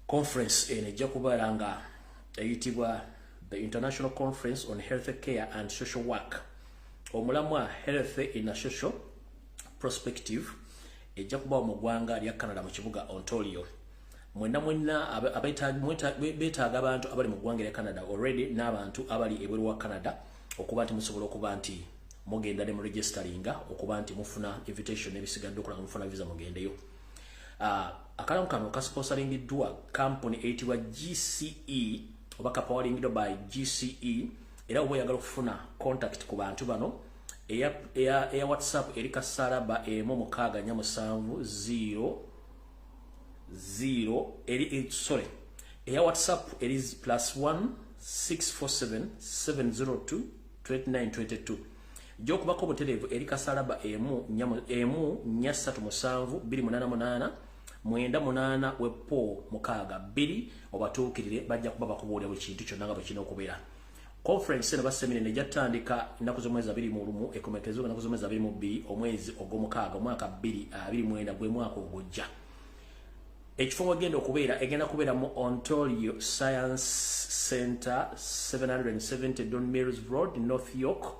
conference ejja kubeera nga eyitibwa the International Conference on Health Care and Social Work. Omulamwa Health in a Social Perspective ejja kuba mu ggwanga lya Canada mu kibuga Ontario. Mwena betaaga abantu abali mu ggwanga lya Canada already n'abantu abali ebweru wa Canada okuba nti musobola okuba nti mugenda ne mu registeringa okuba nti mufuna invitation ebisigadde okulanga mufuna visa mugendeyo. Akalamu kano kasponsoringiddwa company eyitibwa GCE oba kapoweringidwa by GCE, era oba oyagala okufuna contact ku bantu bano eya WhatsApp eri kasaraba emu mukaaga nya musanvu 00 eri sorry eya WhatsApp eri +1 647 702 2922 jokubako buterevu eri kasaraba emu nya 3 musanvu 288 mwenda munana wepo mukaaga 2 obatuukirire bajja kuba bakubuulira buli kintu kyonna nga bwe kino okubeera. Conference eno basemine ne jatandika ennaku z'omwezi 21 ekomekezo ennaku z'omwezi 22 omwezi ogw'omukaaga omwaka 2029 gwe mwaka ogujja. Ekifo wagenda okubeera egenda kubeera mu Ontario Science Center 770 Don Mills Road, North York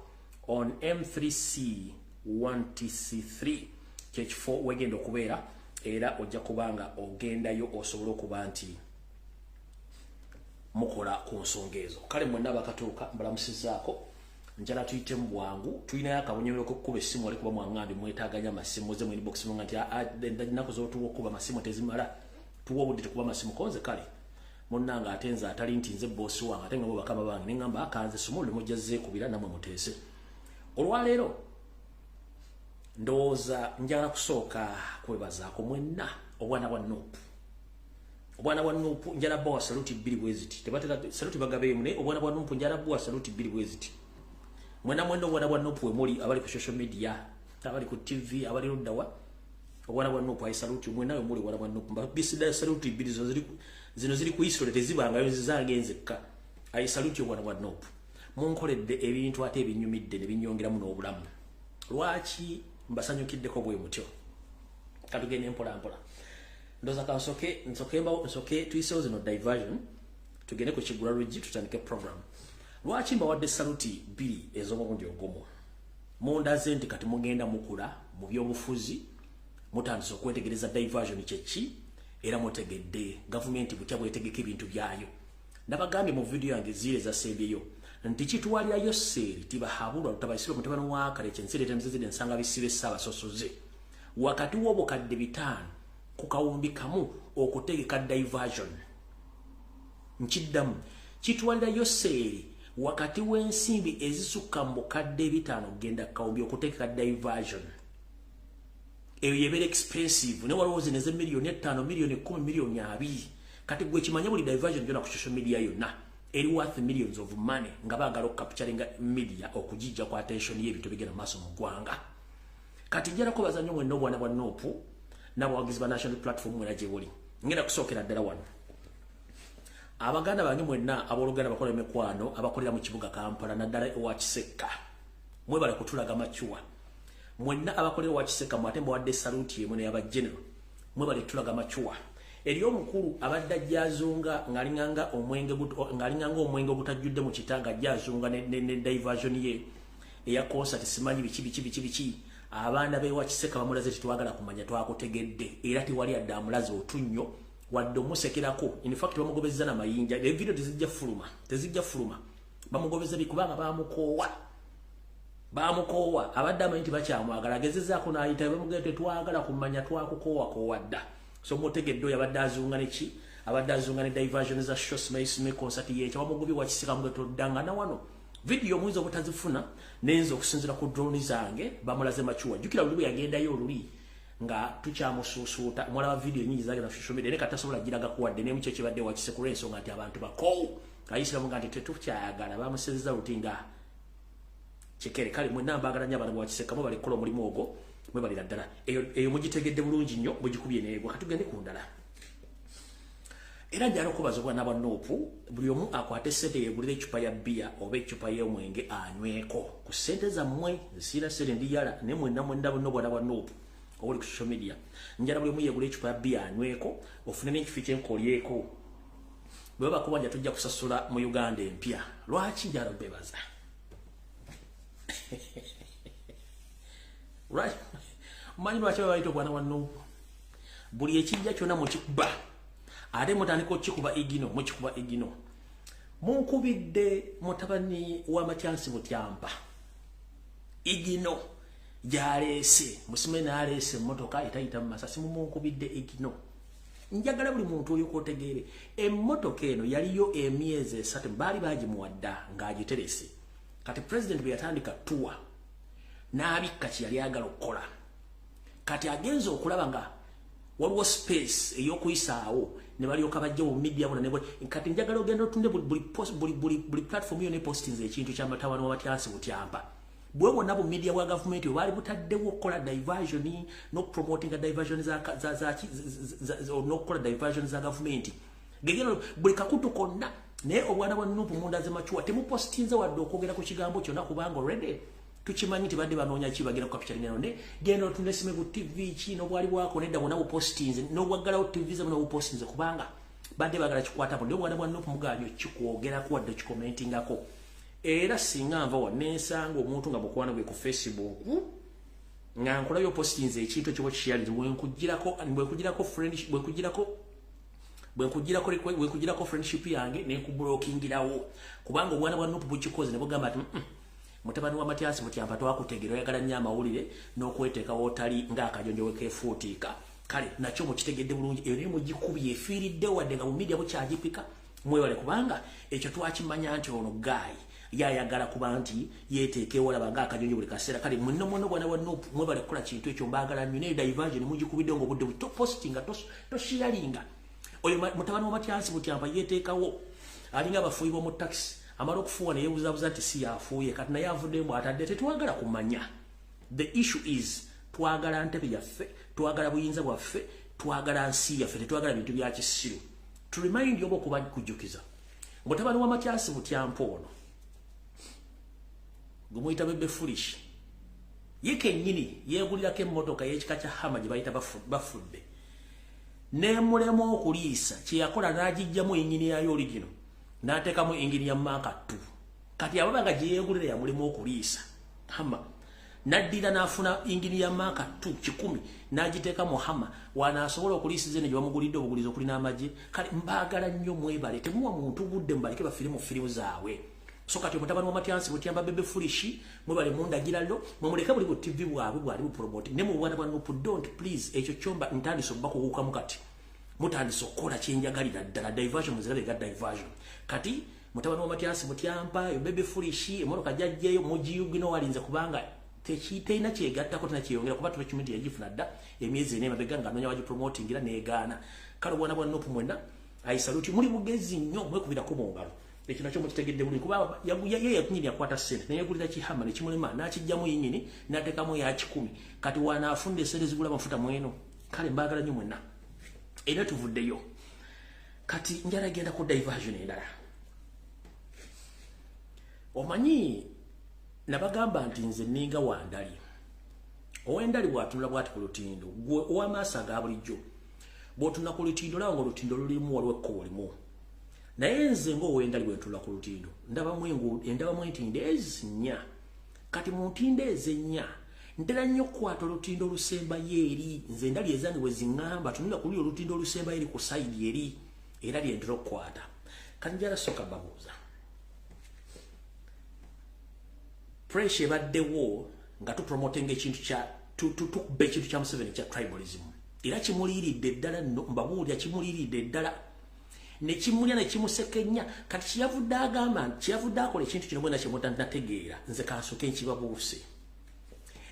on M3C 1TC3 kyekifo wagenda okubeera era ojja kubanga ogendayo osobola okuba nti mukola ku nsonga ezo. Kale mwenna bakatuuka mbalamusizaako njala tuyite mu bwangu tulina yakabonyero okukuba essimu ali kuba mwangambi mwetaaganya amasimu ze mu inbox nga nti ennaku z'otuwa okuba amasimu tezimala tuwa obudde tukuba amasimu konze kale munnanga atenze atali nti nze boosi wange ate nga bo bakama bange ne ngamba akanze simu limujjazze kubira namwe muteese. Olwaleero ndowooza njala kusooka kwebazaako mwenna obwana bwa Nuupu. Obwana bwa Nuupu njala bwa saluti 2 bweziti tebatera saluti bagabeemu ne obwana bwa Nuupu njala bwa saluti 2 bweziti. Mwena mwendo obwana bwa Nuupu wemuli abali ku social media abali ku TV abali luddawa obwana bwa Nuupu ayi saluti mwena wemuli obwana bwa Nuupu bisida saluti 2 zino ziri ku history tezibanga yo zizangenzeka ayi saluti obwana bwa Nuupu. Munkoledde ebintu ate ebinyumidde ne binyongeramu n'obulamu. Lwaki mbasanyukiddeko bwe mutyo katugende mpola mpola ndoza nsoke tuyisewo zino diversion tugende ku Kigula LUJJI tutandike program. Lwaki mbawadde saluti 2 ez'omulundi ogumu mundaze nti kati mugenda mukula mu by'obufuzi mutandise okwetegereza diversion kyeki era mutegedde gavumenti butya bwetegeka ebintu byayo. Nabagambye mu video yange zile zasembyeyo nti kitwalirayo seeri tibahabulwa lutabayisiro mutabano wa kale kyensire temzizide nsanga bisibe ssabasosoze wakati w'obukadde 5 ku kawumbi kamu okutegeka diversion. Nkiddamu kitwalirayo seeri wakati w'ensimbi ezisukka mu bukadde 5 kugenda kawumbi okutegeka diversion. Eyo yebeera expensive ne walowooza ne ze miliyoni 5 miliyoni 10 miliyoni 20 kati gwe kimanya buli diversion gyona ku social media yonna eri worth millions of money nga baagala okukapturinga media okujijja kwa attention y'ebintu bigenda maaso mu ggwanga. Kati njala kubaza nnyo mwenna obwana bwa Nuupu n'abawagizi ba national platform mwena gye buli ngenda kusookera ddala wano. Abaganda bange mwenna abooluganda bakola emikwano abakolera mu kibuga Kampala naddala ewa Kisekka mwebale kutulaga machuwa. Mwenna abakolera wa Kisekka mwate mbawadde saluti emu n'eyaba general mwebale tulaga machuwa. Eri omukulu abadde ajjazunga ngalinganga omwenge ogutajjudde mu kitanga ajjazunga ne diversion ye eya concert simanyi biki abaana bewa Kisekka bamulaze titwagala kumanya twakutegedde era tiwali adda amulaze otunnyo wadde omusekerako. In fact bamugobezza na mayinja e video tezijja fuluma bamugobezza bikubanga bamukoowa abadde amanyi nti bakyamwagala agezezzaako n'ayita bamugete twagala kumanya twakukoowa dda. So mutegedde yabadde azunga neki abadde azunga ne diversion za showsmace concert ye kyabamugobi wa Kisekka mugeto ddanga na wano video mwizo obutazifuna nenzo okusinzira ku drone zange bamulaze machuwa. Jukira luli yagendayo oluli nga tukyamusuusuuta mwala video nyingi zage na social media ne katasobola giraga kuwadde ne mukyeki badde wa Kisekka ensonga nti abantu bakowu ayisira munga nti tetukyayagala bamusezeza lutinga kikere kale mwenna mbagala nnyo abantu wa Kisekka mo bali kola omulimu ogwo mwe bali ddala eyo mugitegedde bulungi nnyo mugikubye neebwa katugende ku ndala. Era njala okubaza obwana bwa Nuupu buli omu akwate ssente yeegulira ecupa ya bbiya oba ecupa y'omwenge anyweko ku ssente zammwe zisiira ssente ndiyala ne mwenna bonna obwana bwa Nuupu obuli ku social media njala buli omu yeegula ecupa ya bbiya anyweko ofune n'ekifo kyenkolyeko bwe bakubanja tujja kusasula mu Uganda empya lwaki njala bebaza right manyi lwaki babayita obwana bwa Nuupu buli ekijja kyonna mukikuba ate mutandika okikuba igino mukikuba igino munkubidde mutabani wa Matyansi Butyampa igino gyaleese musime n'aleese emmotoka etayita mu masasi mumunkubidde igino njagala buli muntu oyo kwotegeere emmotoka eno yaliyo emyezi 3 baali bagimuwadda ng'agiterese kati president bwe yatandika tuwa n'abikka kye yali agala okukola kati agenza okulaba nga waliwo space ey'okuyisaawo ne balyoka bajja mu media bona ne kati njagala ogenda otunde buli platform yo ne postings ekintu ky'amatabano wa Matyansi Butyampa bwe bonna bu media wa government bali butaddewo okukola diversion no promoting a diversion no kukola diversion za government gegero buli kakutu konna naye obwana bwa Nuupu mundaze machuwa temupostinze wadde okwogera ku kigambo kyonna kubanga already tukimanyi nti badde banoonya ki bagenda ku capturing ne genda otunde sime ku TV kino bwali bwako nedda bonna bu postings no bwagalawo TV za bonna bu postings kubanga badde bagala kikwata bo ndio obwana bwa Nuupu mugaanyo kikwogera ku wadde kikomentingako era singa nva wanensanga omuntu nga bukwana gwe ku Facebook nga nkola yo postings ekintu ekyo kiyali bwe kujirako friendship yange ne ku blockingirawo kubanga obwana bwa Nuupu bukikoze ne bugamba ati mutabani wa Matyansi Butyampa twakutegera oyagala nnyo amawulire n'okweteekawo otali ng'akajonjo wekeefuutiika kale nakyo mukitegedde bulungi eri mugikubye efiiridde wadde nga mu media bukyagipika mwewale kubanga ekyo twakimanya nti ono gayi yayagala kuba nti yeeteekewo olaba ng'akajonjo buli kaseera kale muno bwana bwa Nuupu mwebale kukola kintu ekyo mbaagala nnyo naye diversion mugikubidde ng'obudde topostinga toshiyalinga oyo mutabani wa Matyansi Butyampa yeeteekawo alinga abafuuyi b'omu taxi amara okufuuwa ne yeebuzabuza nti si yafuuye kati naye avuddemu atadde tetwagala kumanya the issue is twagala ntebe yaffe twagala buyinza bwaffe twagala nsi yaffe tetwagala bintu bya kisiru to remind yobo kuba kujjukiza mutabani wa Matyansi Butyampa ono gumuyita bebe foolish yeke nyini yeegulirako emmotoka y'ekika kya hama gye bayita bafudde nemulemu okuliisa kyeyakola n'agijjamu engini yayo oligino n'ateekamu engini ya Mark 2 kati ababanga gye yeegulira yamulemu okuliisa hama naddira n'afuna engini ya Mark 2 100 n'agiteeka mu hama wanaasobola okuliisiza ne gye bamugulidde obugulizi okuli n'amagye kale mbaagala nnyo mwebale temuwa muntu budde mubaleke bafire mu firimu zaabwe so kati mutabani wa Matyansi Butyampa bebe foolish mwebale mundagira lo mumuleke buli ku TV bwabwe bwali bu promote ne mu bwana bwa Nuupu don't please ekyo kyomba ntandise okubakugukamu kati mutandise okukola kyenjagalira ddala diversion muzirabe ga diversion kati mutabani wa Matyansi Butyampa bebe foolish emmotoka jajjeyo mugiyugino walinze kubanga tekiteina kyegattako tena kyeyongera kuba document yagifuna dda emyezi ene mabega nga anonya waji promoting era neegaana kale bwana bwa Nuupu mwenda I salute muli bugezi nnyo mwekubirako mu ngalo ekyo nakyo mukitegedde bulungi kuba ye yakunyini akwata ssente naye yagulira kihama ne kimulema n'akijjamu yinyini n'ateekamu ya 10 kati wanaafunda essente zigula amafuta mweno kale mbaagala nnyo mwenna era tuvuddeyo kati njala genda ku diversion endala omanyi nabagamba nti nze ninga wandali owendali bw'atunula bw'ati ku lutindo gwe ow'amaaso aga bulijjo bw'otunula ku lutindo lawa ng'olutindo lulimu waliwo ekkubo limu naye nze ng'owendali bwe ntula ku lutindo ndabamu entindo ezinnya kati mu ntindo ezennya ntera nnyo okukwata olutindo olusembayo eri nze ndali ezange bwe ziŋŋamba tunula ku luli olutindo olusembayo eri ku sayidi eri era lye ntera okukwata kati njala sooka babuuza pressure ebaddewo nga tupromotinga ekintu kya tukuba ekintu kya Museveni kya tribalism era kimuliiridde ddala nno mbabuulira kimuliiridde ddala ne kimulya ne kimusekenya kati kiyavudde agamba kiyavudde akola ekintu kino bwena kyemutanategeera nze kansoke nkibabuuse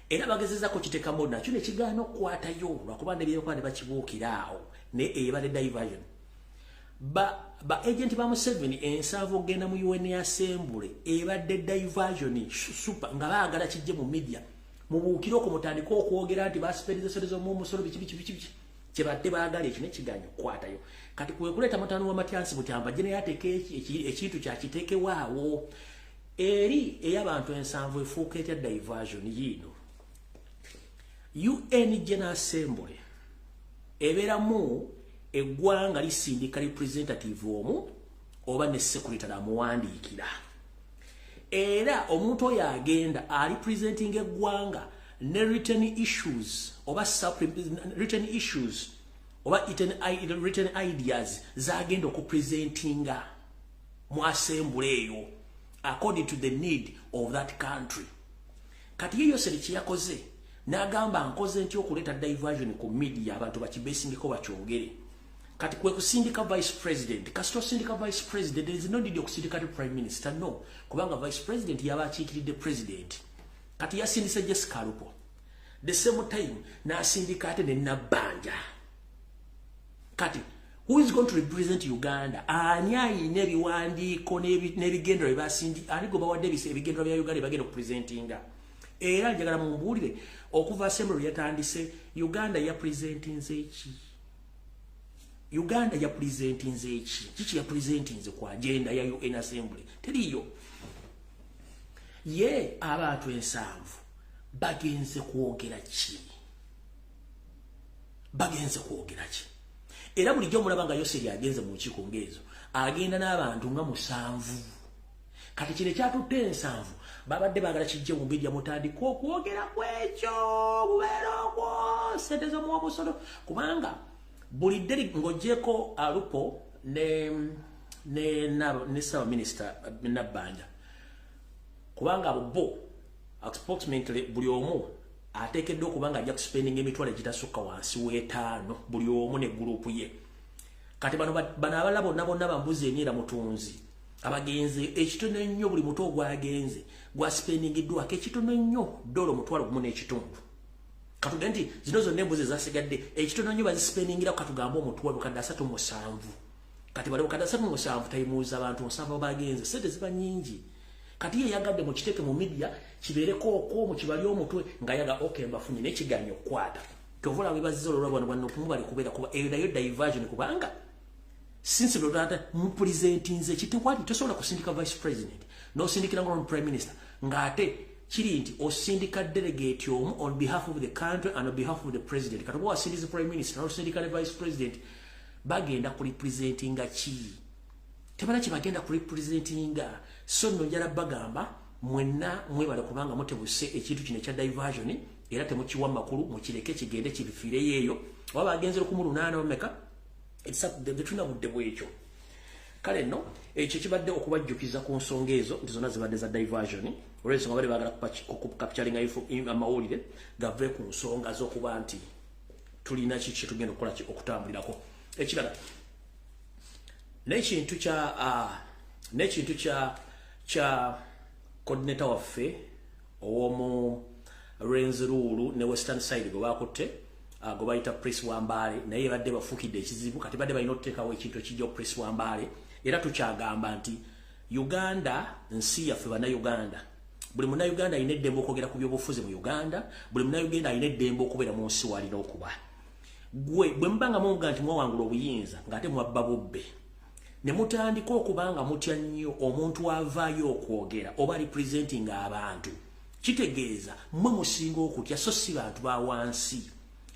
era bagezezako kitekamu nakyo ne kigaana okukwatayo lwakuba nebyekola ne bakibuukira awo naye eyebadde diversion ba agent ba Museveni ensanvu ogenda mu UN Assembly ebadde diversion super nga baagala kijje mu media mubuukire okwo mutandika okwogera nti basiperiza serezo mu musolo biki kyebadde baagala ekyo ne kigaanya okukwatayo kati kwe kuleeta mutano wa Matyansi Butyampa gye ne yateeka ekintu kyakiteekewaawo eri ey'abantu ensanvu efuuka etya diversion yiino UN General Assembly ebeeramu eggwanga lisindika representative omu oba ne secretary amuwandiikira. Era omuntu oyo agenda ali presenting eggwanga ne written issues oba written issues oba written ideas zagenda okupresentinga mu assembly eyo according to the need of that country. Kati yeyo seri yakoze n'agamba nkoze ntyo okuleta diversion ku media abantu bakibesingeko bakyongere. Kati kwe kusindika vice president, kasito sindika vice president, there is no need okusindika the prime minister, no. Kubanga vice president yaba akiikiridde president. Kati yasindise Jessica Alupo. The same time na sindika ate ne Nabanja. Kati who is going to represent Uganda? Ani ayina ebiwandiiko n'ebigendero byebasindi aligo bawadde ebigendero bya Uganda bagenda okupresentinga. Era njagala mumbuulire okuva assembly yatandise Uganda ya presenting eki. Uganda ya presenting eki. Kichi ya presenting kwa agenda ya UN assembly. Teriyo. Ye abantu ensanvu bagenze kwogera ki? Bagenze kwogera ki? Era bulijjo mulabanga Yoseri agenze mu nkiiko ngezo agenda n'abantu nga 7. Kati kino kyatutte ensanvu babadde baagala kijje mu media mutandika okwogera kwekyo bubeera okwo ssente z'omuwabusolo kubanga buli dderi ng'oggyeko Alupo ne Ssawa Minisita Nabanja kubanga bo approximately buli omu ateekeddwa okubanga ajja kuspendinga emitwalo egitasukka wansi w'etaano buli omu ne gurupu ye. Kati bano abalala bonna bambuzi enyeera mutunzi abagenze ekitono ennyo buli muto ogwagenze gwa spendingiddwako ekitono nnyo $1.1 n'ekitundu. Katuga nti zino zonna embuzi zasigadde ekitono nnyo bazispendingira katugamba omutwalo kadde 37. Kati bali kadde 37 tayimuuza abantu 7 bagenze sente ziba nnyingi. Kati ye yagadde mu kiteke mu media kibeereko okwo mu kibali omutwe nga yaga mbafunye n'ekiganyo kwata. Tovula webazizo olwo bano bali kubeera kuba eyo diversion kubanga since lodata mu presenting ekitewali tosobola kusindika vice president no sindikira ngo prime minister ngate kiri nti osindika delegate omu on behalf of the country and on behalf of the president. Kati bo asindize prime minister no sindika vice president bagenda ku representing chi tebala kibagenda ku representing so no njala bagamba mwenna mwebale kubanga mutebuse ekintu kino kya diversion era temukiwa makulu mukireke kigende kibifire yeyo waba agenze ku 8 omeka it's up the tuna budde bwekyo kale no ekyo kibadde okubajjukiza ku nsonga ezo zonna zibadde za diversion olwensonga bali bagala capturing amawulire gave ku nsonga z'okuba nti tulina kiki tugenda okukola okutambulirako ekirala n'ekintu kya coordinator waffe owomu Renzururu ne Western side go bakotte go bayita press wambale naye badde bafukidde ekizibu kati badde balina okuteekawo ekintu ekijja press wambale era tukyagamba nti Uganda nsi yaffe bana Uganda buli muna Uganda ayina eddembe okwogera ku byobufuzi mu Uganda buli muna Uganda ayina eddembe okubeera mu nsi walina okuba gwe bwe mbanga munga nti mwawangula obuyinza ngate mwabba bubbe ne mutandika okubanga mutya nnyo omuntu avaayo okwogera oba representing abantu kitegeeza mwe musinga okutya so si bantu ba wansi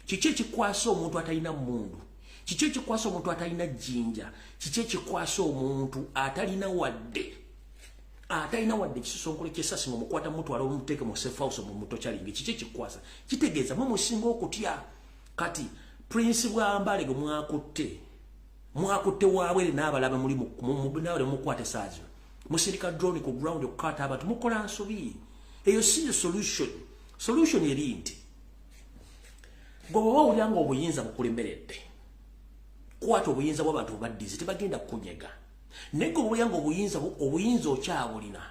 kiki ekikwasa omuntu atalina mundu kiki ekikwasa omuntu atalina jjinja kiki ekikwasa omuntu atalina wadde kisosonkole kyesasi mu mukwata mutwala omuteke mu safe house mu muto chalingi kiki ekikwasa kitegeeza mwe musinga okutya kati prince bwambale go mwakutte waabwe n'abalaba muli mu nawe mukwate saazo musirika drone ku ground okukata abantu mukola nsobi eyo si solution eri nti gobo wawulanga obuyinza bukulemberedde kwata obuyinza bw'abantu baddizi tebagenda kunyega naye goboyanga obuyinza okyabulina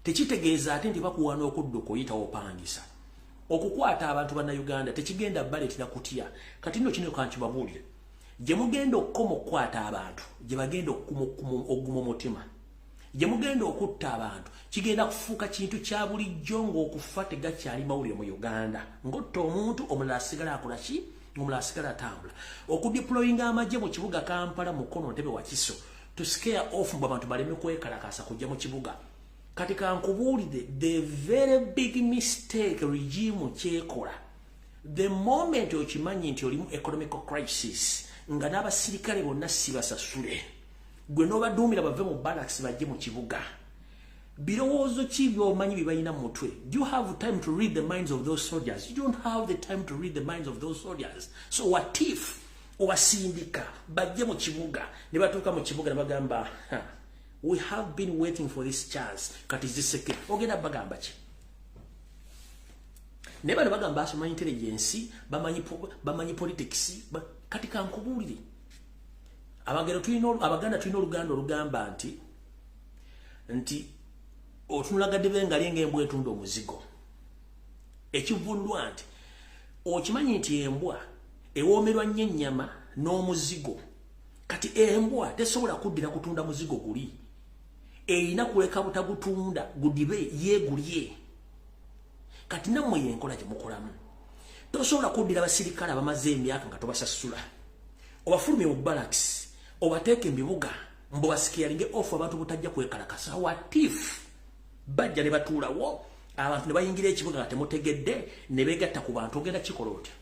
tekitegeeza ate nti bakuwana okudduka oyitawo opangisa okukwata abantu banna Uganda tekigenda baletera kutya kati nno kino kankibabuulire gye mugenda okukoma okukwata abantu gye bagenda okuguma omutima gye mugenda okutta abantu kigenda kufuuka kintu kya bulijjo ng'okufa tegakyali mawulire mu Uganda ng'otta omuntu omulala asigala akola ki omulala asigala atambula okudeployinga amagye mu kibuga Kampala mukono ntebe wa Kiso to scare off mbu abantu baleme kwekalakasa kujja mu kibuga kati kankubuulire the very big mistake regime kyekola the moment okimanyi nti oli mu economic crisis nga n'abasirikale bonna si basasule gwe n'obadduumira bave mu barracks bajje mu kibuga. Birowoozo ki by'omanyi bye balina mu mutwe? Do you have time to read the minds of those soldiers? You don't have the time to read the minds of those soldiers. So what if obasindika bajje mu kibuga ne batuuka mu kibuga ne bagamba we have been waiting for this chance kati ziseke ogenda bagamba ki? Ne bano bagamba asoma intelligence bamanyi politics kati kankubulire abaganda tulina oluganda olugamba nti otunulagadde bengali ng'embwa etunda omuzigo. Ekivundwa nti okimanyi nti embwa ewoomerwa nnyo ennyama n'omuzigo. Kati embwa tesobola kuddira kutunda muzigo guli. Erina kuleka butagutunda gudibe yeegulye. Kati nammwe yenkola gye mukolamu. Tosobola kuddira basirikale abamaze emyaka nga tobasasula. Obafulumye mu barracks, obateeke mu bibuga, mbo basikiyalinge ofu abantu butajja kwekalakasa. What if bajja ne batuulawo abantu ne bayingira ekibuga nga temutegedde ne beegatta ku bantu? Ogenda kikola otya?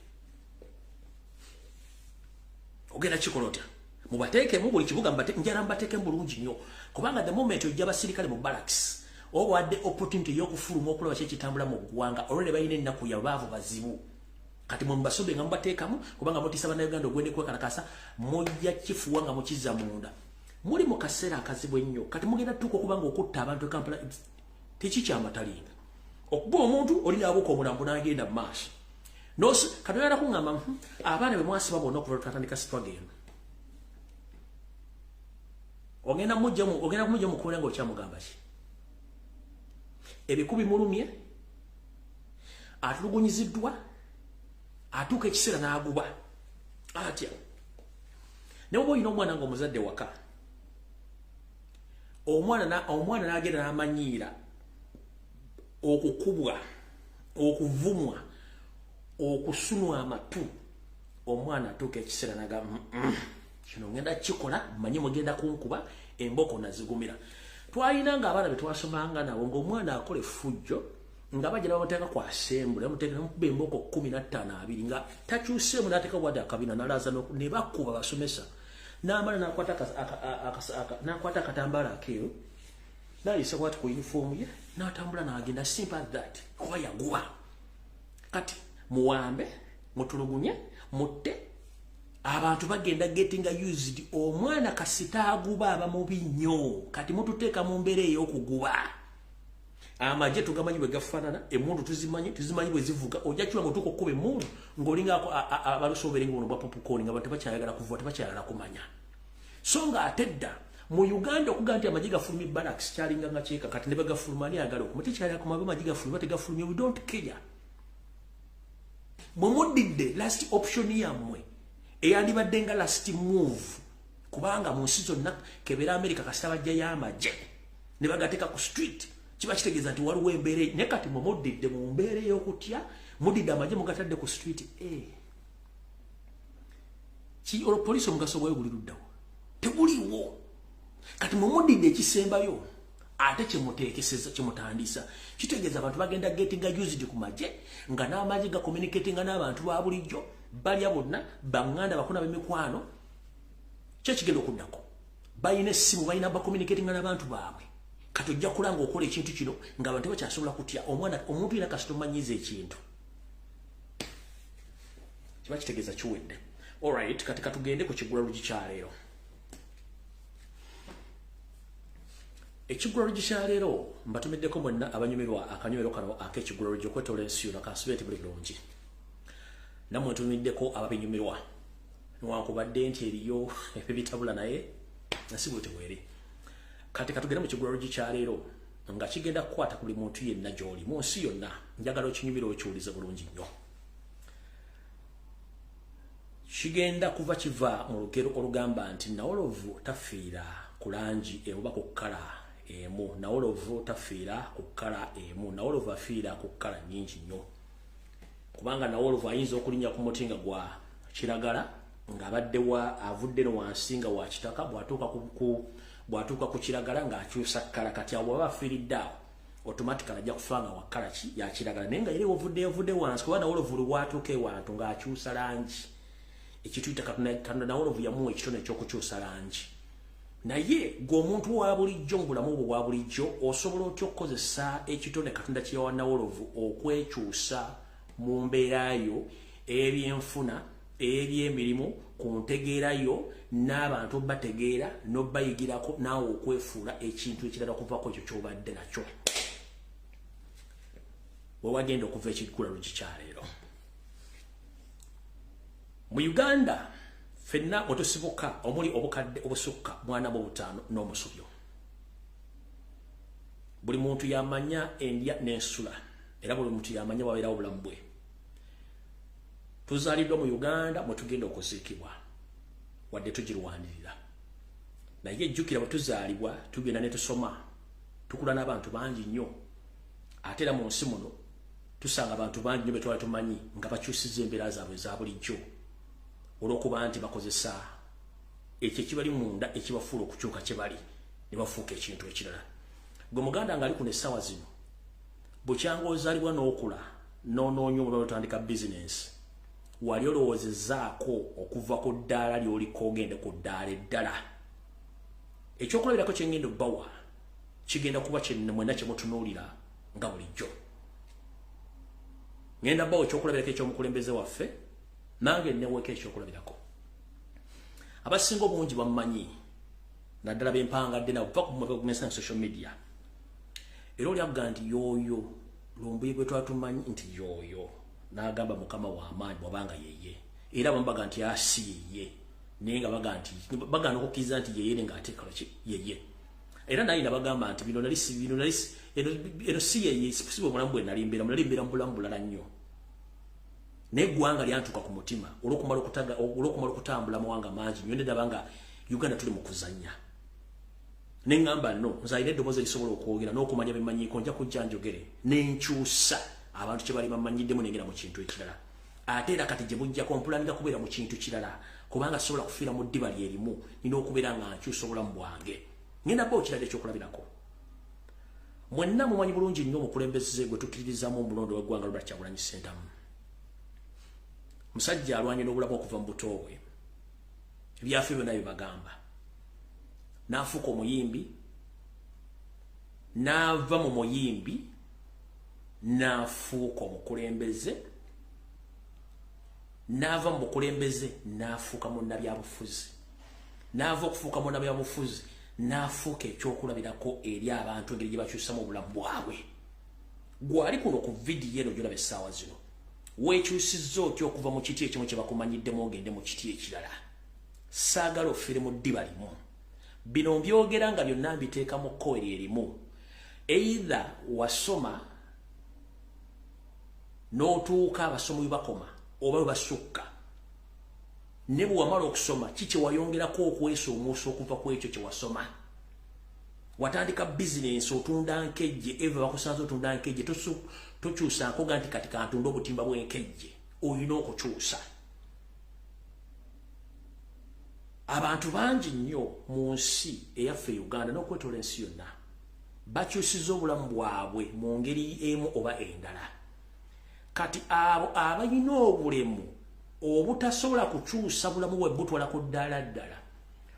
Ogenda kikola otya? Mubateekemu buli kibuga njala mbateekemu bulungi nnyo, kubanga the moment ojja basirikale mu barracks oba wadde opportunity y'okufuluma okulaba ki ekitambula mu ggwanga olwo ne balina ennaku yabaavu bazibu. Kati mumbasobe nga mubateekamu kubanga mutiisa bannayuganda ogwende kwekalakasa mujja kifuwa nga mukizza munda. Muli mu kaseera akazibu ennyo. Kati mugenda tuuka okubanga okutta abantu e Kampala tekikyamatalinga. Okuba omuntu olina abuuka omulambo n'agenda mu maaso. Kati oyala kuŋŋamba abaana be mwasiba bonna okuva twatandika sitwagenda. Ogenda kumujja mukuule ng'okyamugamba ki? Ebikubi mulumye, atulugunyiziddwa, atuuka ekiseera n'aguba atya. Ne bw'oba olina omwana ng'omuzadde waka, omwana n'agenda n'amanyiira okukubwa, okuvumwa, okusunwa amatu, omwana atuuka ekiseera n'agamba kino ngenda kikola, mmanyi mugenda kunkuba, emboko nazigumira. Twalina ng'abaana be twasomanga nabo ng'omwana akola effujjo nga bajja bamuteeka ku assembly, bamukuba emboko 15-20 nga takyuseemu n'ateeka wadde akabina n'alaaza ne bakuba basomesa. N'amala n'akwata akatambaala akeeru n'ayisa bw'ati ku uniform ye n'atambula n'agenda. Simple as that. Kuba yaguba. Kati muwambe, mutulugunye, mutte, abantu bagenda getting used. Omwana kasita aguba aba mubi nnyo. Kati mututeeka mu mbeera ey'okuguba. Amagye tugamanyi bwe gafaanana, emmundu tuzimanyi bwe zivuga. Ojja kiba ng'otuuka okkuba emmundu ng'olinga abalusoobera ng'ono bwa popcorn nga abantu tebakyayagala kuvuga, tebakyayagala kumanya. So ng'ate dda mu Uganda okuga nti amagye gafulumye barracks kyalinga nga kyeka, kati ne bagafuluma ani ayagala okuma tekyayagala kumaba amagye gafulumye tegafulumye. We don't care. Bwe muddidde last option yammwe eyandibadde nga last move, kubanga mu nsi zonna kebera America kasita bajjayo amagye ne bagateeka ku street, kiba kitegeeza nti waliwo embeera. Ne kati mwe muddidde mu mbeera ey'okutya, muddidde amagye mugatadde ku street. Poliisi omugaso gwayo guli luddawo? Teguliwo. Kati mwe muddidde ekisembayo ate kyemuteekeseza kyemutandisa, kitegeeza abantu bagenda getting used ku magye nga n'amagye ga communicating n'abantu ba bulijjo balya bonna banganda bakuna b'emikwano. Kyo kigenda okuddako. Balina essimu, balina ba communicating n'abantu baabwe. Kati ojja kulanga okola ekintu kino ng'abantu bakyasobola kutya omuntu yina kasita omanyiza ekintu. Kiba kitegeeza kiwedde. Alright, kati katugende ku Kigula Lujji kya leero. Ekigula Lujji kya leero mbatumiddeko mwenna abanyumirwa akanywero kano ak'Ekigula Lujji okwetola ensi yonna kasubire buli bulungi. Nammwe ntumiddeko ababinyumirwa newankubadde nti eriyo ebitabula naye nasibu teweri. Kati katugenda mu Kigula Lujji kya leero nga kigenda kukwata ku buli muntu yenna gy'oli mu nsi yonna. Njagala okinyumira okiwulize bulungi nnyo. Kigenda kuva kiva mu lugero olugamba nti nawolovu tafiira ku langi oba ku kkala emu. Nawolovu tafiira ku kkala emu. Nawolovu afiira ku kkala nnyingi nnyo, kubanga nawolovu ayinza okulinnya ku muti nga gwa kiragala ng'abadde avudde no wansi nga wa kitaka, bw'atuuka ku kiragala ng'akyusa kkala. Kati awo bw'aba afiiridde awo automatically ajja kufa nga wa kkala ya kiragala, naye nga era ovudde wansi kuba nawolovu lwatuuka ewantu ng'akyusa langi. Ekituyita Katonda nawolovu yamuwa ekitone eky'okukyusa langi. naye g'omuntu wa bulijjo mu bulamu bwo bwa bulijjo osobola otya okukozesa ekitonde Katonda kye yawa Nawolovu okwekyusa mu mbeerayo ebyenfuna ebyemirimu ku ntegeerayo n'abantu bategeera n'obayigirako naawe okwefuula ekintu ekirala okuvako ekyo ky'obadde nakyo we wagenda okuva ekigula LUJJI kyaleero mu Uganda fenna otusibuka omuli obukadde obusukka mwana mu 5 n'omusobyo buli muntu yamanya endya n'ensula era buli muntu yamanya wabeerawo obulamu bwe tuzaliddwa mu Uganda mwe tugenda okuziikibwa wadde tugirwanirira naye ejjukira bwe tuzaalibwa tugenda ne tusoma tukula n'abantu bangi nnyo ate era mu nsi muno tusanga abantu bangi nnyo be twali tumanyi nga bakyusiza embeera zaabwe za bulijjo olw'okuba nti bakozesa ekyo ekibali munda ekibafuula okukyuka kye bali ne bafuuka ekintu ekirala gwe muganda ng'ali kuno essaawa zino bukyanga ozaalibwa n'okula n'onoonya omulala otandika bizinensi wali olowoozezaako okuva ku ddaala ly'oliko ogende ku ddaala eddala ekyokulabirako kye ngenda obbawa kigenda kuba mwenna kye mutunuulira nga bulijjo ngenda bbawa ekyokulabirako eky'omukulembeze waffe nange nneweeko ekyokulabirako abasinga obungi bamumanyi naddala bempangadde nabo va ku social media era olyaga nti yooyo Lumbuye gwe twatumanyi nti yooyo n'agamba mukama w'amaanyi bw'abanga yeye era bambaga nti asi yeye naye nga bagana okukkiriza nti yeye ng'ateekala yeye era naye nabagamba nti eno si yeye si bwe mulamu bwe nalimbeera mu bulamu bulala nnyo n'eggwanga lyantuka ku mutima olw'okumala okutambula mawanga mangi nnyo ndaba nga Uganda tuli mu kuzannya ne ŋŋamba no nzalina eddoboozi erisobola okwogera n'okumanya bimanyiiko nja kujja njogere n'enkyusa abantu kye bali bamanyiddemu nengera mu kintu ekirala ate era kati gye bujjako mpulanira kubeera mu kintu kirala kubanga sobola kufiira mu ddiba lyerimu nina okubeera nga nkyusa obulamu bwange ngenda bba okirala ekyokulabirako mwenna mumanyi bulungi nnyo omukulembeze gwe tukkiririzaamu omulondo w'eggwanga Robert Kyagulanyi Ssentamu musajja alwanye n'obulamu okuva mu buto bwe ebyafe byonna bye bagamba n'afuuka omuyimbi n'ava mu muyimbi n'afuuka omukulembeze n'ava mu bukulembeze n'afuuka munnabyabufuzi n'ava okufuuka munnabyabufuzi n'afuuka ekyokulabirako eri abantu engeri gye bakyusamu obulamu bwabwe gwali kuno ku vidiyo eno gyolaba essaawa zino weekyusizza otya okuva mu kiti ekimu kye bakumanyiddemu ogende mu kiti ekirala saagala ofiire mu ddiba limu bino mbyogera nga byonna mbiteeka mu kko erimu either wasoma n'otuuka abasomi bwe bakoma oba bwe basukka ne bwe wamala okusoma ki kye wayongerako okwesuumuusa okuva ku ekyo kye wasoma watandika bizinensi otunda nkejje eva bakusanze otunda nkejje tokyusaako ga nti kati kantunda obutimba bw'enkejje olina okukyusa abantu bangi nnyo mu nsi eyaffe Uganda n'okwetoola ensi yonna bakyusiza obulamu bwabwe mu ngeri emu oba endala kati abo abalina obulemu obutasobola kukyusa bulamu bwe butwala ku ddaala ddala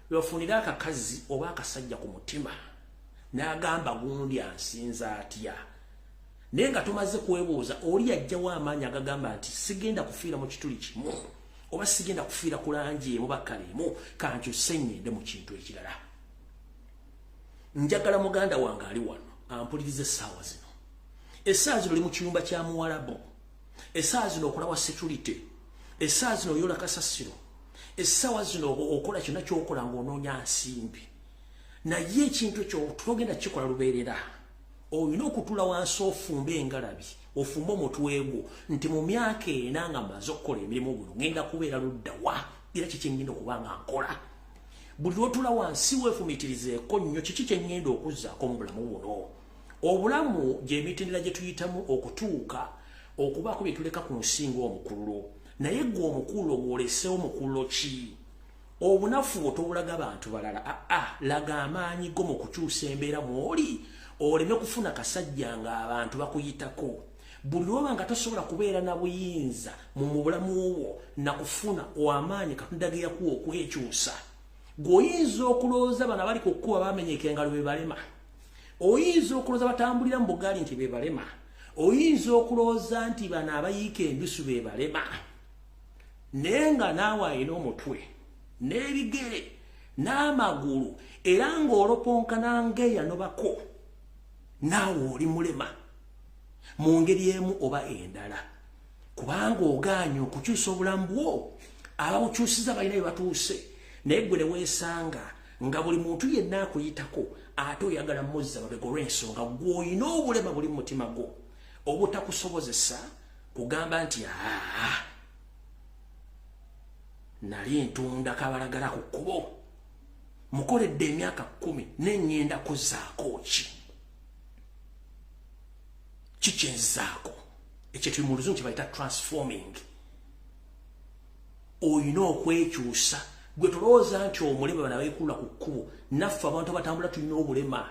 webafunira akakazi oba akasajja ku mutima n'agamba gundi ansinza atya naye nga tumaze kwebuuza oli yajjawo amaanyi agagamba nti sigenda kufiira mu kituli kimu oba sigenda kufiira ku langi emu bakkala emu kankyuse ngende mu kintu ekirala njagala muganda wange ali wano ampuliriza essaawa zino essaawa zino oli mu kiyumba kya Muwarabu essaawa zino okola wa security essaawa zino oyola kasasiro essaawa zino okola kyonna kyokola ng'onoonya nsimbi naye ekintu ekyo togenda kikola lubeerera olina okutula wansi ofumbe engalabi ofumbe omutwe gwo nti mu myaka ena nga mmaze okukola emirimu guno ngenda kubeera ludda wa era kiki ngenda okuba nga nkola buli lwotula wansi weefumiitirizeeko nnyo kiki kye ngenda okuzzaako mu bulamu buno obulamu gy'emitendera gye tuyitamu okutuuka okubaako bye tuleka ku nsinga omukululo naye gwe omukululo gw'oleseewo mukululo ki obunafu otobulaga bantu balala laga amaanyi go mu kukyusa embeera mw'oli oleme kufuna kasajja nga abantu bakuyitako buli lwoba nga tosobola kubeera na buyinza mu bulamu bwo nakufuna amaanyi Katonda ge yakuwa okwekyusa goyinza okulooza bana bali ku kkuba bamenyeka engalo be balema oyinza okulooza batambulira mu bugaali nti be balema oyinza okulooza nti bana abayiika endusu be balema nenga naawe ayina omutwe n'ebigere n'amagulu era ng'oloponkana ng'eyanobako naawe oli mulema mu ngeri emu oba endala kubanga ogaanye okukyusa obulamu bwo ababukyusiza balina bye batuuse naye gwe ne weesanga nga buli muntu yenna akuyitako ate oyagala muzza mabega olw'ensonga gw'olina obulema buli mu mutima gwo obutakusobozesa kugamba nti nali ntunda kabalagala ku kkubo mukoledde emyaka 10 n'engenda kuzzaako ki kikyenzaako ekyo tuli mu luzungu kye bayita transforming oyina okwekyusa gwe tulowooza nti omulema bana beekula ku kkubo naffe abantu abatambula tulina obulema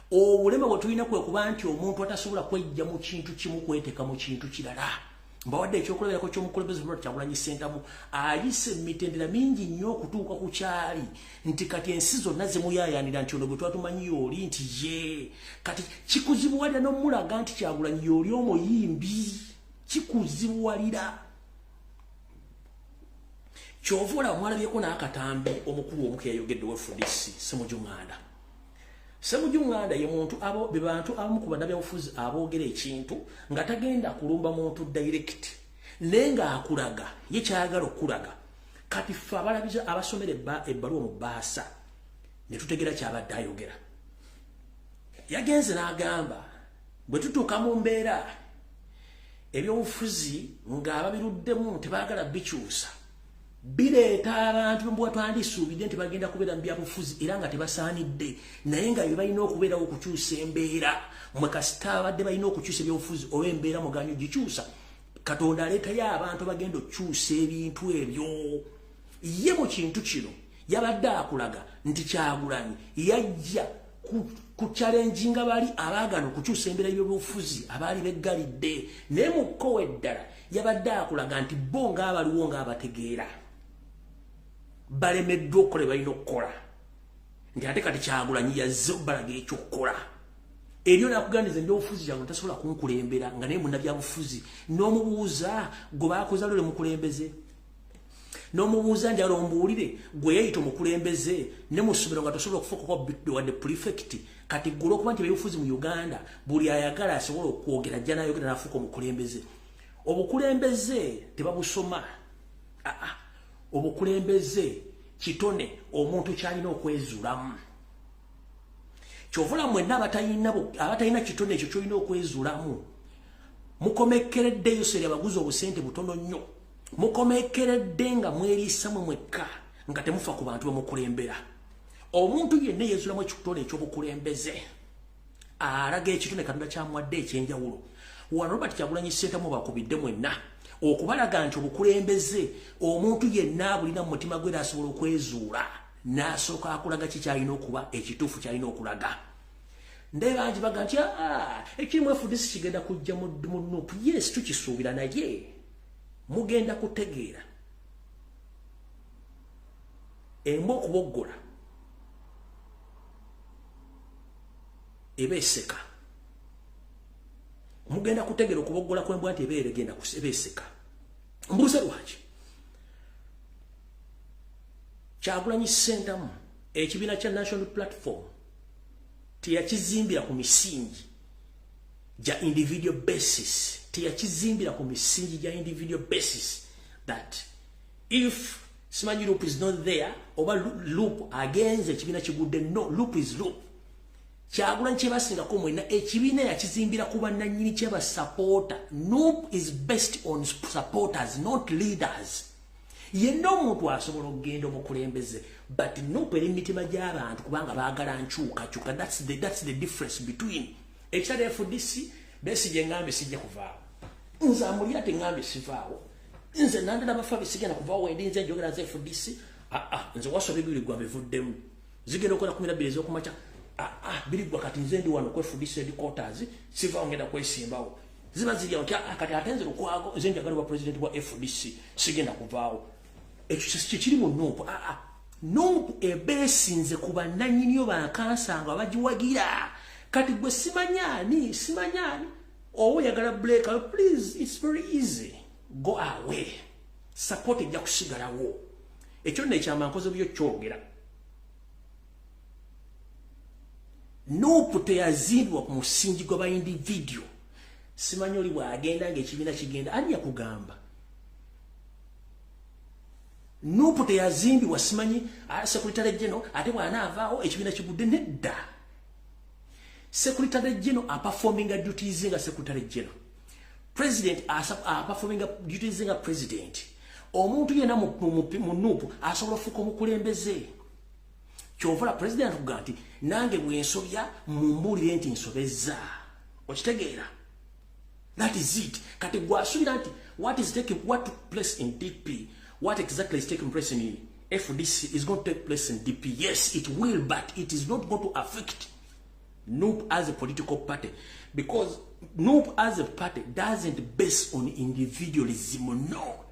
bwe tulina kwe kuba nti omuntu atasobola kwejja mu kintu kimu kweteeka mu kintu kirala mbawadde ekyokuleberako ky'omukulembeze Robert Kyagulanyi Ssentamu ayise emitendera mingi nnyo okutuuka ku kyali nti kati ensi zonna zimuyaayaanira nti ono gwe twatumanyi oli nti ye kati kikuzibuwalira n'omulaga nti Kyagulanyi oli omuyimbi kikuzibuwalira kyova olaba mwalabyeko n'akatambi omukulu omuke yayogedde w'FDC Ssemujjunganda ye muntu be bantu abamu ku bannabyabufuzi aboogera ekintu nga tagenda kulumba muntu direct naye ng'akulaga ye kyayagala okulaga kati ffe abalabiza abasomera ebbaluwa mu bbaasa ne tutegera kyabadde ayogera yagenze n'agamba bwe tutuuka mu mbeera ebyobufuzi ng'ababiruddemu tebaagala bikyusa bireeta abantu bwe twandisuubidde nti bagenda kubeera mu byabufuzi era nga tebasaanidde naye nga bye balina okubeerawo okukyusa embeera mwe kasita abadde balina okukyusa ebyobufuzi oba embeera muganyo gikyusa Katonda aleetayo abantu bagenda okukyusa ebintu ebyo ye mu kintu kino yabadde akulaga nti Kyagulanyi yajja ku challenginga bali abaagana okukyusa embeera y'ebyobufuzi abaali beggalidde naye mu kkowe eddala yabadde akulaga nti bo ng'abaliwo ng'abategeera balemeddwa okukola balina okukola nti ate kati Kyagulanyi yazze obbalaga ekyokukola eryo nakuganiza ebyobufuzi kyange tasobola kunkulembera nga naye munnabyabufuzi n'omubuuza gwe baakoza lole mukulembeze n'omubuuza njala ombuulire gwe yayita omukulembeze ne mu ssomero nga tosobola okufuuka wadde prefect kati ggula okuba nti ebyobufuzi mu Uganda buli ayagala asobola okwogera ajja n'ayogera n'afuuka omukulembeze obukulembeze tebabusoma obukulembeze kitone omuntu kyalina okwezuulamu kyovula mwenna abatalina kitone ekyo kyolina okwezuulamu mukomekereddeyo seri abaguzi obusente butono nnyo mukomekeredde nga mweriisamu mwekka nga temufa ku bantu bamukulembera omuntu yenna yezuulamu ekitone ekyobukulembeze alaga ekitone Katonda kyamuwadde ekyenjawulo wano Robert Kyagulanyi Ssentamu bakubidde mwenna okubalaga nti obukulembeze omuntu yenna bulina mu mutima gwe asobola okwezuula n'asooka akulaga kikyalina okuba ekituufu kyalina okulaga ndebangi baga nti ekirimu FDC kigenda kujja mu nuupu yes tukisuubira naye mugenda kutegeera embwa okuboggola eba eseka mugenda kutegeera okuboggola kw'embwa nti ebeera egenda eba eseka mbuuza lwaki Kyagulanyi Ssentamu ekibiina kya National Platform teyakizimbira ku misingi gya individual basis teyakizimbira ku misingi gya individual basis that if simanyi loop is not there oba loop agenze ekibiina kigudde no loop is loop Kyagulanyi kyebasingako mwenna ekibiina yakizimbira ku bannannyini kyebasupporter loop is based on supporters not leaders yenna omuntu asobola okugenda omukulembeze but nope eri mitima gy'abantu kubanga baagala nkyukakyuka that's the difference between ekitali FDC Besigye ngambe sijja kuvaawo nze amulira tengambe sivaawo nze nandala bafa bisigenda kuvaawo wendi nze njogera ze FDC nze wasobe Birigwa bivuddemu zigenda okola 12 ez'okumakya Birigwa kati nze ndi wano ku FDC headquarters sivaawo ngenda kwesimbawo ziba zirya nti kati atenze lukwago nze njagala wa president wa FDC sigenda kuvaawo ekyo kiri mu nuupu Nuupu ebeesinze ku bannannyini yo bakansanga bagiwagira. Kati gwe simanyani. Oh, yagala break. Please, it's very easy. Go away. Support ejja kusigalawo. Ekyo nno ekyama nkoze byo kyogera. Nuupu teyazimbibwa ku musingi gw'aba individual. Simanyi oli bw'agenda ng'ekibiina kigenda ani yakugamba. Nuupu teyazimbibwa simanyi Secretary General ate bw'anaavaawo ekibiina kigudde nedda. Secretary General performing duties nga Secretary General. President performing duties nga President. Omuntu yena mu Nuupu asobola okufuuka omukulembeze. Kyova President kuga nti nange bwensobya mumbuulire nti nsobezza. Okitegeera? That is it. Kati gwasubira nti what took place in DP, what exactly is taking place in FDC is going to take place in DP. Yes, it will, but it is not going to affect NUP as a political party, because NUP as a party doesn't base on individualism, no.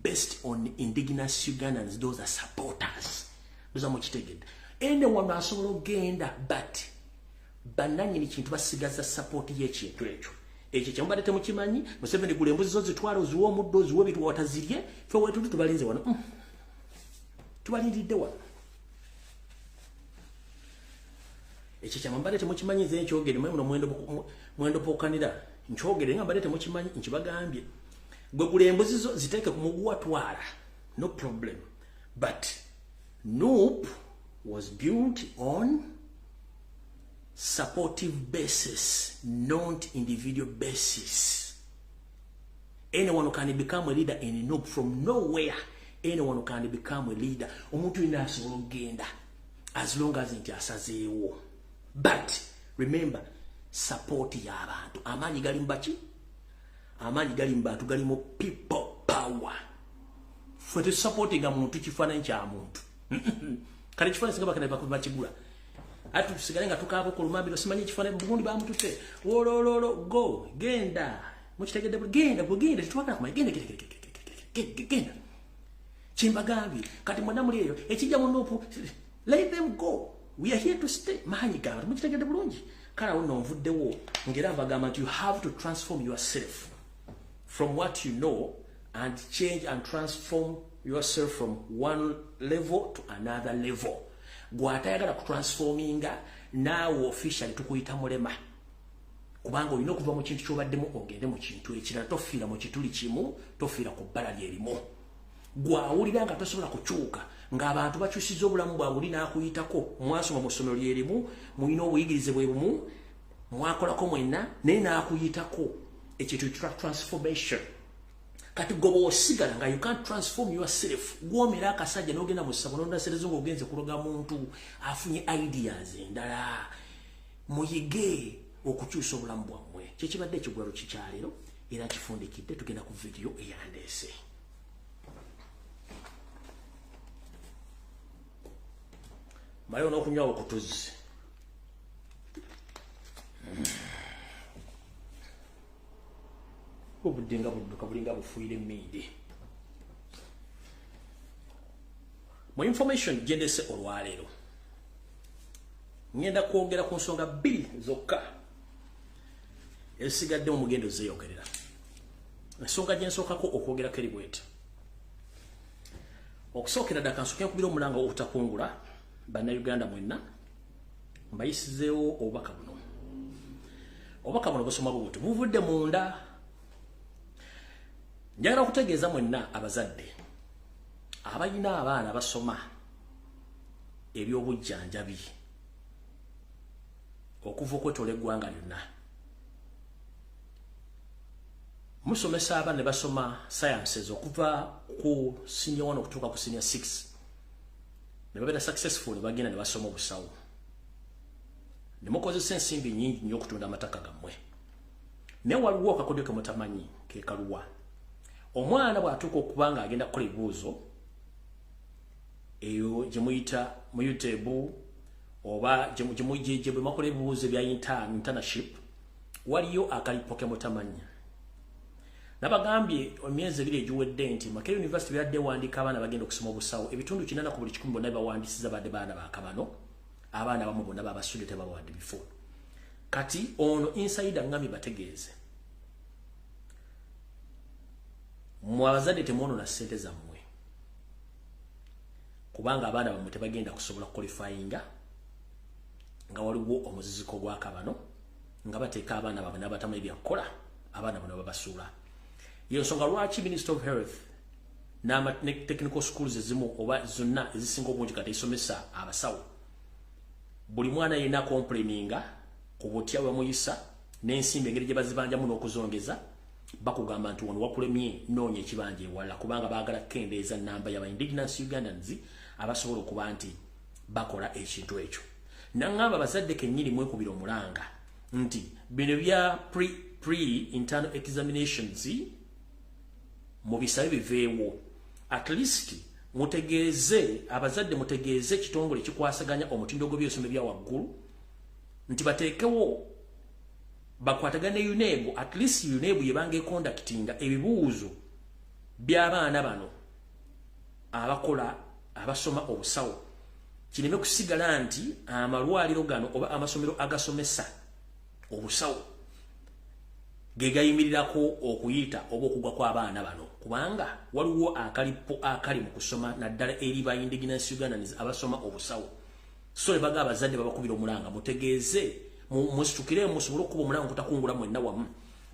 Based on indigenous Ugandans, those are supporters. Those are much taken. Anyone who has genda, but bananyini chintu basigaza support ye chintu ekyo. Ekyo kyambadde temukimanyi, Museveni gulembuzi zo zitwalo zuwo omuddo zuwo bitu watazirye, fe wetu tubalinze wano. Tubalindiride wano. Ekyo kyambadde temukimanyi nze nkyogere muno mwendo pokanira. Nkyogere ngambadde temukimanyi nkibagambye. Gwe gulembuzi zo ziteeke ku muguwa twala. No problem. But NUP was built on supportive basis, not individual basis. Anyone who can become a leader in NUP from nowhere, anyone who can become a leader, omuntu ina asobola ogenda as long as nti asazeewo. But remember, support y'abantu. Amaanyi gali mbaki? Amaanyi gali mbantu gali mu people power. Fwe tu supporting muntu kifaananyi kya muntu. Kale kifaananyi singa bakana bakigula. Atu tusigale nga tukaabo ku lumambiro simanyi kifaananyi Burundi bamutute. Wolololo go genda. Mukitegedde genda tutwakala ku genda. Chimbagambi kati mwana Muliro ekijja mu NUP, let them go. We are here to stay. Mahanyi gawa mukitegedde bulungi. Kala uno nvuddewo ngera mbagamba nti you have to transform yourself from what you know and change and transform yourself from one level to another level. Gwatayagala kutransforminga naawe officially tukuyita mulema. Kubanga olina okuva mu kintu kyobaddemu ogende mu kintu ekirala, tofiira mu kituli kimu, tofiira ku bbala lyerimu. Gwawulira nga tosobola kukyuka ng'abantu bakyusiza obulamu bwabwe n'akuyitako, mwasoma mu ssomero lyerimu, mulina obuyigirize bwe bumu, mwakolako mwenna naye n'akuyitako. Ekyo tuyitibwa transformation. Kati gobo osigala nga you can't transform yourself. Gwomera akasajja n'ogenda mu ssabo n'ondaserezo ng'ogenze kuloga muntu afunye ideas endala. Muyige okukyusa obulamu bwammwe. Kyekibadde ekigwalo kikyalero era kifundikidde. Tugenda ku video eyandeese. Mayo n'okunywa okutuzi. Obuddenga budduka bulinga bufuire mmindi. Mu information gendese olwaleero ngenda kwogera ku nsonga bbiri zokka esigadde mu mugendo zeeyogerera. Ensonga gye nsookako okwogera keri bweti. Okusookera ddala kansooke nkubira omulanga obutakungula bannayuganda mwenna mbayisizeewo obubaka buno. Obubaka buno busoma bubuti buvudde munda. Njagala okutegeeza mwenna abazadde abalina abaana basoma ebyobujjanjabi okuva okwetoola eggwanga lyonna. Musomesa abaana ne basoma sciences okuva ku senior 1 okutuuka ku senior 6. Ne babeera successful ne bagenda ne basoma obusawo. Ne mukozesa ensimbi nnyingi nnyo okutunda amataka gammwe. Naye waliwo akakodyo ke mutamanyi ke kaluwa. Omwana bw'atuuka okuba nga agenda kukola ebibuuzo eyo gye muyita mu YouTube oba gye bwe makola ebibuuzo bya internship, waliyo akalipo ke mutamanya. nabagambye emyezi ebiri egiwedde nti Makerere University byadde wandika abaana bagenda okusoma obusawo ebitundu 80 ku buli 100 bonna bawandisiza badde baana bakabano abaana abamu bonna babasudde tebabawadde before kati ono insider ngami bategeeze mwabazadde temuono na ssente zammwe kubanga abaana bamwe tebagenda kusobola qualifyinga nga waliwo omuziziko gwa kabano nga bateeka abaana babwe n'abatamu ebyakukola abaana bano babasuula iyo nsonga lwaki Minister of Health na technical schools ezimu oba zonna ezisinga obungi kati isomesa abasawo buli mwana yena complaininga ku butya bamuyisa n'ensimbi engeri gye bazibanjamu n'okuzongeza bakugamba nti wano wakulemye noonya ekibanja ewala kubanga baagala kukendeeza nnamba y'aba indigenous Ugandans abasobola okuba nti bakola ekintu ekyo nangamba bazadde kennyini mwekubira omulanga nti bino bya pre-internal examinations mu bisabe biveewo at least mutegeeze abazadde mutegeeze ekitongole kikwasaganya omutindo gw'ebyosomo bya waggulu nti bateekewo bakwatagane UNEB at least UNEB yebange conductinga ebibuuzo by'abaana bano abakola abasoma obusawo kireme kusigala nti amalwaliro gano oba amasomero agasomesa obusawo gegayimirirako okuyita oba okugwa kw'abaana bano kubanga waliwo akalipo akali mu kusoma naddala eri ba indigenous Ugandans abasoma obusawo so lebaga abazadde babakubira omulanga mutegeeze musitukire musobole okuba omulanga kutakungula mwenna wamu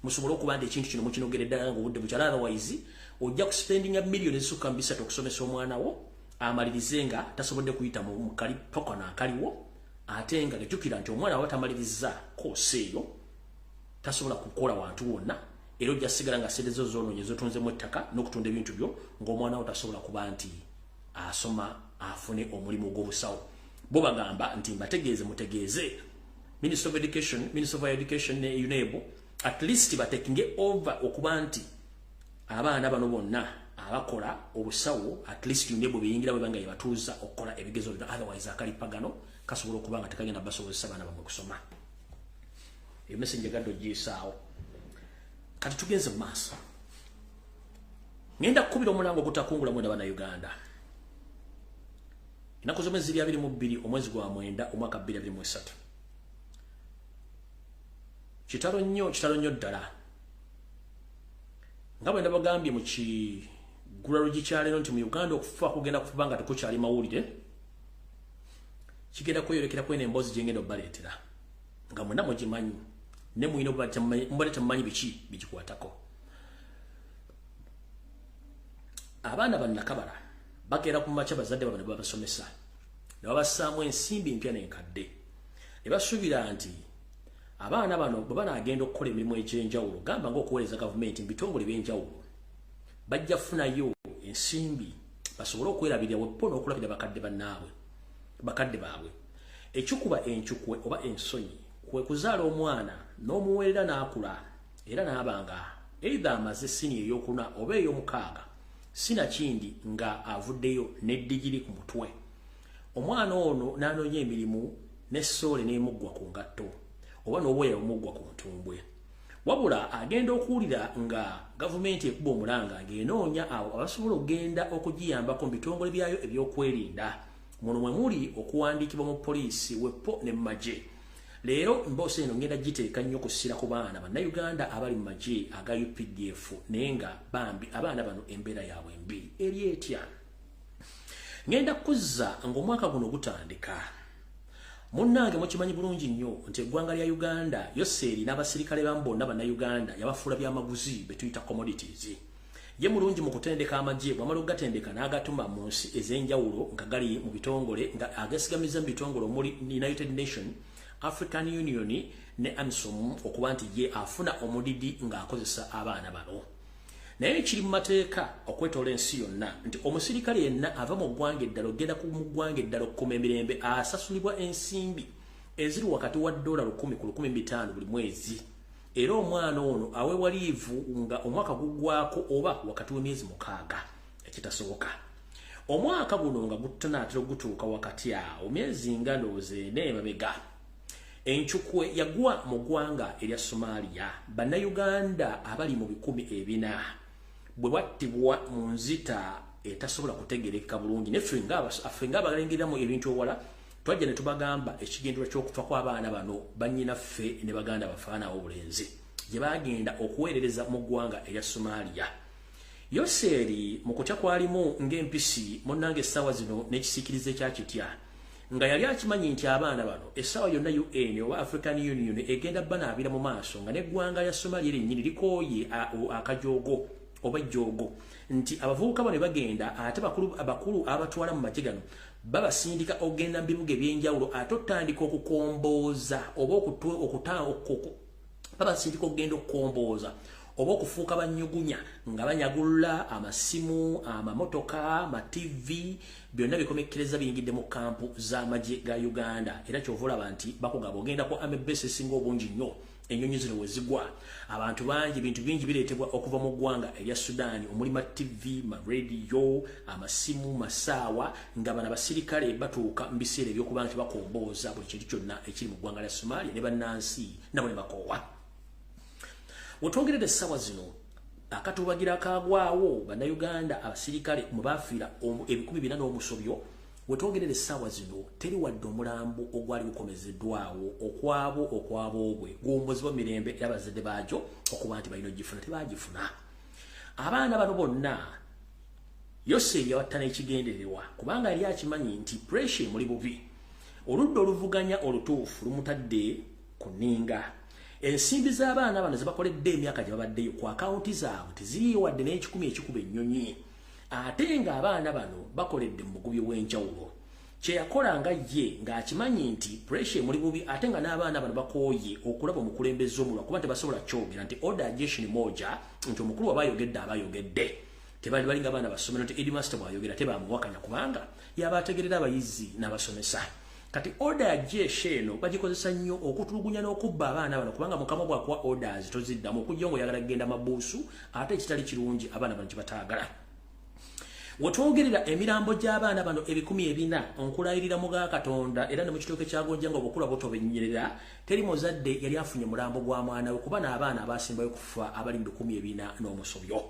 musobole okuba nti ekintu kino mukinogeredde nga obudde bukyala otherwise ojja kuspendinga millions ezisukka mu 3 okusomesa omwana wo amalirize nga tasobodde kuyita mu kalipo kano akaliwo ate nga jjukira nti omwana watamaliriza koose eyo tasobola kukola wantu wonna era ojja sigala nga ssente zo zoonoonye zotunzemu ettaka n'okutunda ebintu byo ng'omwana wo tasobola kuba nti asoma afune omulimu gw'obusawo bo bagamba nti mbategeeze mutegeeze Minister of Education ne UNEB at least batekinge over okuba nti abaana bano bonna abakola obusawo at least UNEB biyingira bwe banga yebatuuza okukola ebigezo bino otherwise akalipagano kasobola okuba nga tekagenda basobozesa abaana bamwe kusoma eyo message gaddo gisaawo kati tugenze mu maaso ngenda kukubira omulango okutakungula mwenda bana Uganda ennaku z'omwezi 22 omwezi gwa mwenda omwaka 2023 kitalo nnyo ddala nga bwe ndabagambye mu kigula LUJJI kyaleero nti mu Uganda okufa kugenda kufuba nga tekukyali mawulire kigenda kweyolekera kwena emboozi gye ngenda obbaleetera nga mwenna mugimanyi ne muyina mubadde temumanyi biki bigikwatako abaana ba Nakabala bakeera ku makya bazadde babano babasomesa ne babassaamu ensimbi empya n'enkadde ne basuubira nti abaana bano bwe banaagenda okukola emirimu egy'enjawulo gamba ng'okuweereza gavumenti mu bitongole by'enjawulo bajja kufunayo ensimbi basobole okwerabirira weppo n'okulabira bakadde baabwe ekikuba encukwe oba ensonyi kwe kuzaala omwana n'omuweerera n'akula era n'abanga either amaze sini ey'okuna oba ey'omukaaga sinakindi nga avuddeyo n'eddigiri ku mutwe omwana ono n'anoonya emirimu n'essoole n'emuggwa ku ngatto oba n'obweya omuggwa ku ntumbwe wabula agenda okuwulira nga gavumenti ekuba omulanga ng'enoonya awo abasobola okugenda okugiyambako mu bitongole byayo ebyokwerinda muno mwe muli okuwandiikibwa mu poliisi weppo ne mu magye leero mboose eno ngenda giteeka nnyo kusira ku baana bannayuganda abali mu magye aga UPDF naye nga bambi abaana bano embeera yaabwe mbi eri etya ngenda kuzza ng'omwaka guno gutandika munnange mukimanyi bulungi nnyo nti eggwanga lya Uganda yoseeri n'abasirikale bamu bonna bannayuganda yabafuula byamaguzi betuyita commodities ye mulungi mu kutendeka amagye bw'amala okugatendeka n'agatuma mu nsi ez'enjawulo nga gali mu bitongole nga agasigamiza mu bitongole omuli United Nations African Union ne AMISOM okuba nti ye afuna omudidi ng'akozesa abaana bano naye kiri mu mateeka okwetoola ensi yonna nti omusirikale yenna ava mu ggwanga eddala ogenda ku mu ggwanga eddala okukuma emirembe asasulibwa ensimbi eziri wakati wa $10 ku 15 buli mwezi era omwana ono aweebwa liivu nga omwaka guggwako oba wakati w'emyezi 6 ekitasoboka omwaka guno nga gutunaatera ogutuuka wakati awo myezi nga ndowooza 4 emabega enchukwe yagwa mu ggwanga erya Somalia. Bannayuganda abali mu 400 bwe battibwa mu nzita etasobola kutegerekeka bulungi. Neffe ng'abalengeramu ebintu ewala twajja ne tubagamba ekigendera ky'okufa kw'abaana bano bannyinaffe ne baganda bafaana obulenzi gye bagenda okuweerereza mu ggwanga erya Somalia. Yoseri mu kutya kwalimu ng'empisi munnange essaawa zino n'ekisiikirize kya kitya nga yali akimanyi nti abaana bano essaawa yonna UN oba African Union egenda banaabira mu maaso nga n'eggwanga lya Somalia lyennyini likooye akajoogo oba ejjoogo nti abavubuka bano bagenda ate abakulu abatwala mu magye gano babasindika ogenda mu bibuga eby'enjawulo ate otandika okukombooza oba babasindika ogenda okukombooza oba okufuuka banyugunya nga banyagulula amasimu amamotoka ama-TV byonna bikomekkereza biyingidde mu kampu z'amagye ga Uganda. Era ky'ovola nti bakugamba ogenda ku Endobesu esinga obungi nnyo ennyonyi zino we zigwa. Abantu bangi bintu bingi bireetebwa okuva mu ggwanga erya Sudan omuli ma-TV, ma-radio, amasimu, masaawa nga bano abasirikale batuuka mu biseera ebyokuba nti bakombooza buli kintu kyonna ekiri mu ggwanga lya Somalia ne bannansi nabo ne bakoowa. Wetwongeredde essaawa zino akatubagira kagwawo bannayuganda abasirikale mu baafiira 200 n'omusobyo. Wetwongeredde essaawa zino teri wadde omulambo ogwali gukomezeddwawo okwabo obwe guwummuzibwa mirembe y'abazadde baagyo okuba nti balina ogifuna tebagifuna. Abaana bano bonna Yoseri yawatta n'ekigendererwa kubanga yali akimanyi nti pressure muli bubi. Oludda oluvuganya olutuufu lumutadde ku nninga. Ensimbi z'abaana bano zebakoledde emyaka gye babaddeyo ku akawunti zaabwe teziriyo wadde n'ekikumi ekikuba ennyonyi. Ate nga abaana bano bakoledde mu mugubi w'enjawulo. Kye yakola nga ye ng'akimanyi nti pressure muli bubi ate nga n'abaana bano bakooye okulaba omukulembeze omulwa kuba tebasobola kyogera nti order jeshi ni moja nti omukulu aba ayogedde. Tebali balinga abaana basomero nti headmaster bw'ayogera tebamuwakanya kubanga y'abategerera abayizi n'abasomesa. Kati order ya jeshi eno bagikozesa nnyo okutulugunya n'okubba abaana bano kubanga mukama bw'akuwa orders toziddamu okujja ng'oyagala kugenda mabuusu ate ekitali kirungi abaana bano kye bataagala. Wetwongerera emirambo gy'abaana bano 400 onkulayirira mu ga Katonda era ne mu kitooke kya Gonja nga obukula butobennyerera teri muzadde yali afunye mulambo gwa mwana we kuba n'abaana abasembayo kufa abali 200 n'omusobyo.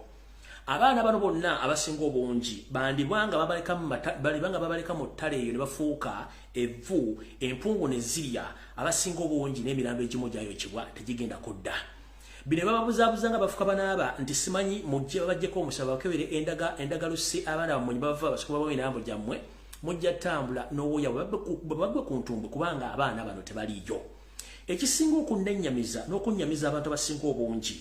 Abaana bano bonna abasinga obungi bandibanga babaleka mu ttale eyo ne bafuuka evvu empungu ne zirya abasinga obungi n'emirambo egimu gyayokebwa tegigenda kudda. Bino bababuzaabuza nga bafuka banaaba nti simanyi mujje babajjeko omusaba bakebere endagalusi abaana bammwe bava basukuba bawe n'ambo gyammwe mujja ttambula n'owoya babagwe ku ntumbwe kubanga abaana bano tebaliyo. Ekisinga okunnenyamiza n'okunnyamiza abantu abasinga obungi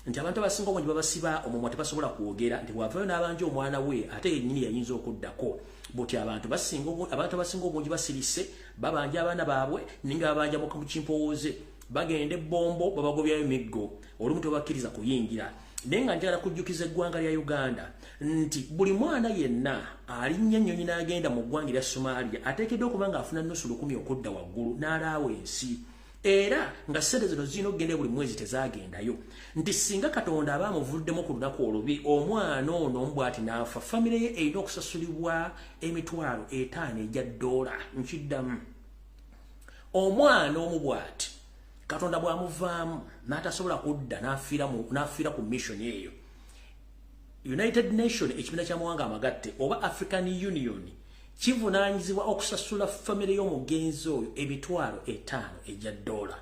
nti abantu abasinga obungi babasiba omumwa tebasobola kwogera nti bw'avaayo n'abanja omwana we ate yennyini yayinza okuddako. Buti abantu abasinga obungi basirise babanja abaana baabwe ninga babanja mu kimpowooze bagende bombo babagobyayo emiggo olumu tebakkiriza kuyingira. Naye nga njagala kujjukiza eggwanga lya Uganda nti buli mwana yenna alinnya ennyonyi n'agenda mu ggwanga lya Somalia ateekeddwa okuba ng'afuna nnusu 1000 okudda waggulu n'alaawa ensi. Era nga ssente zino zirina okugenda buli mwezi tezagendayo nti singa Katonda aba amuvuddemu ku lunaku olubi omwana ono mbwati n'afa famire ye erina okusasulibwa $50,000 nkiddamu. Omwana omu bwati Katonda bw'amuvaamu n'atasobola kudda n'afiira ku mission eyo. United Nations ekibiina ky'amawanga amagatte oba African Union kivunaanyizibwa okusasula famire y'omugenzi oyo $50,000.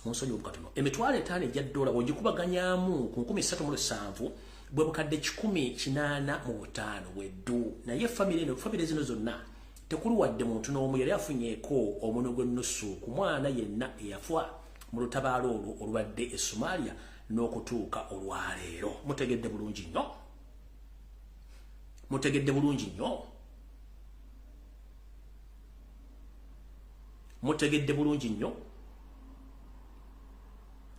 Munsonyi obukatono $50,000 bw'ogikubaganyamu ku 37 bwe bukadde 185 weddu. Naye famire zino zonna tekuli wadde muntu n'omu yali afunyeeko omuno gw'ennusu ku mwana yenna eyafa mu lutabaalo olwo olubadde e Somalia n'okutuuka olwaleero. Mutegedde bulungi nnyo. Mutegedde bulungi nnyo. Mutegedde bulungi nnyo.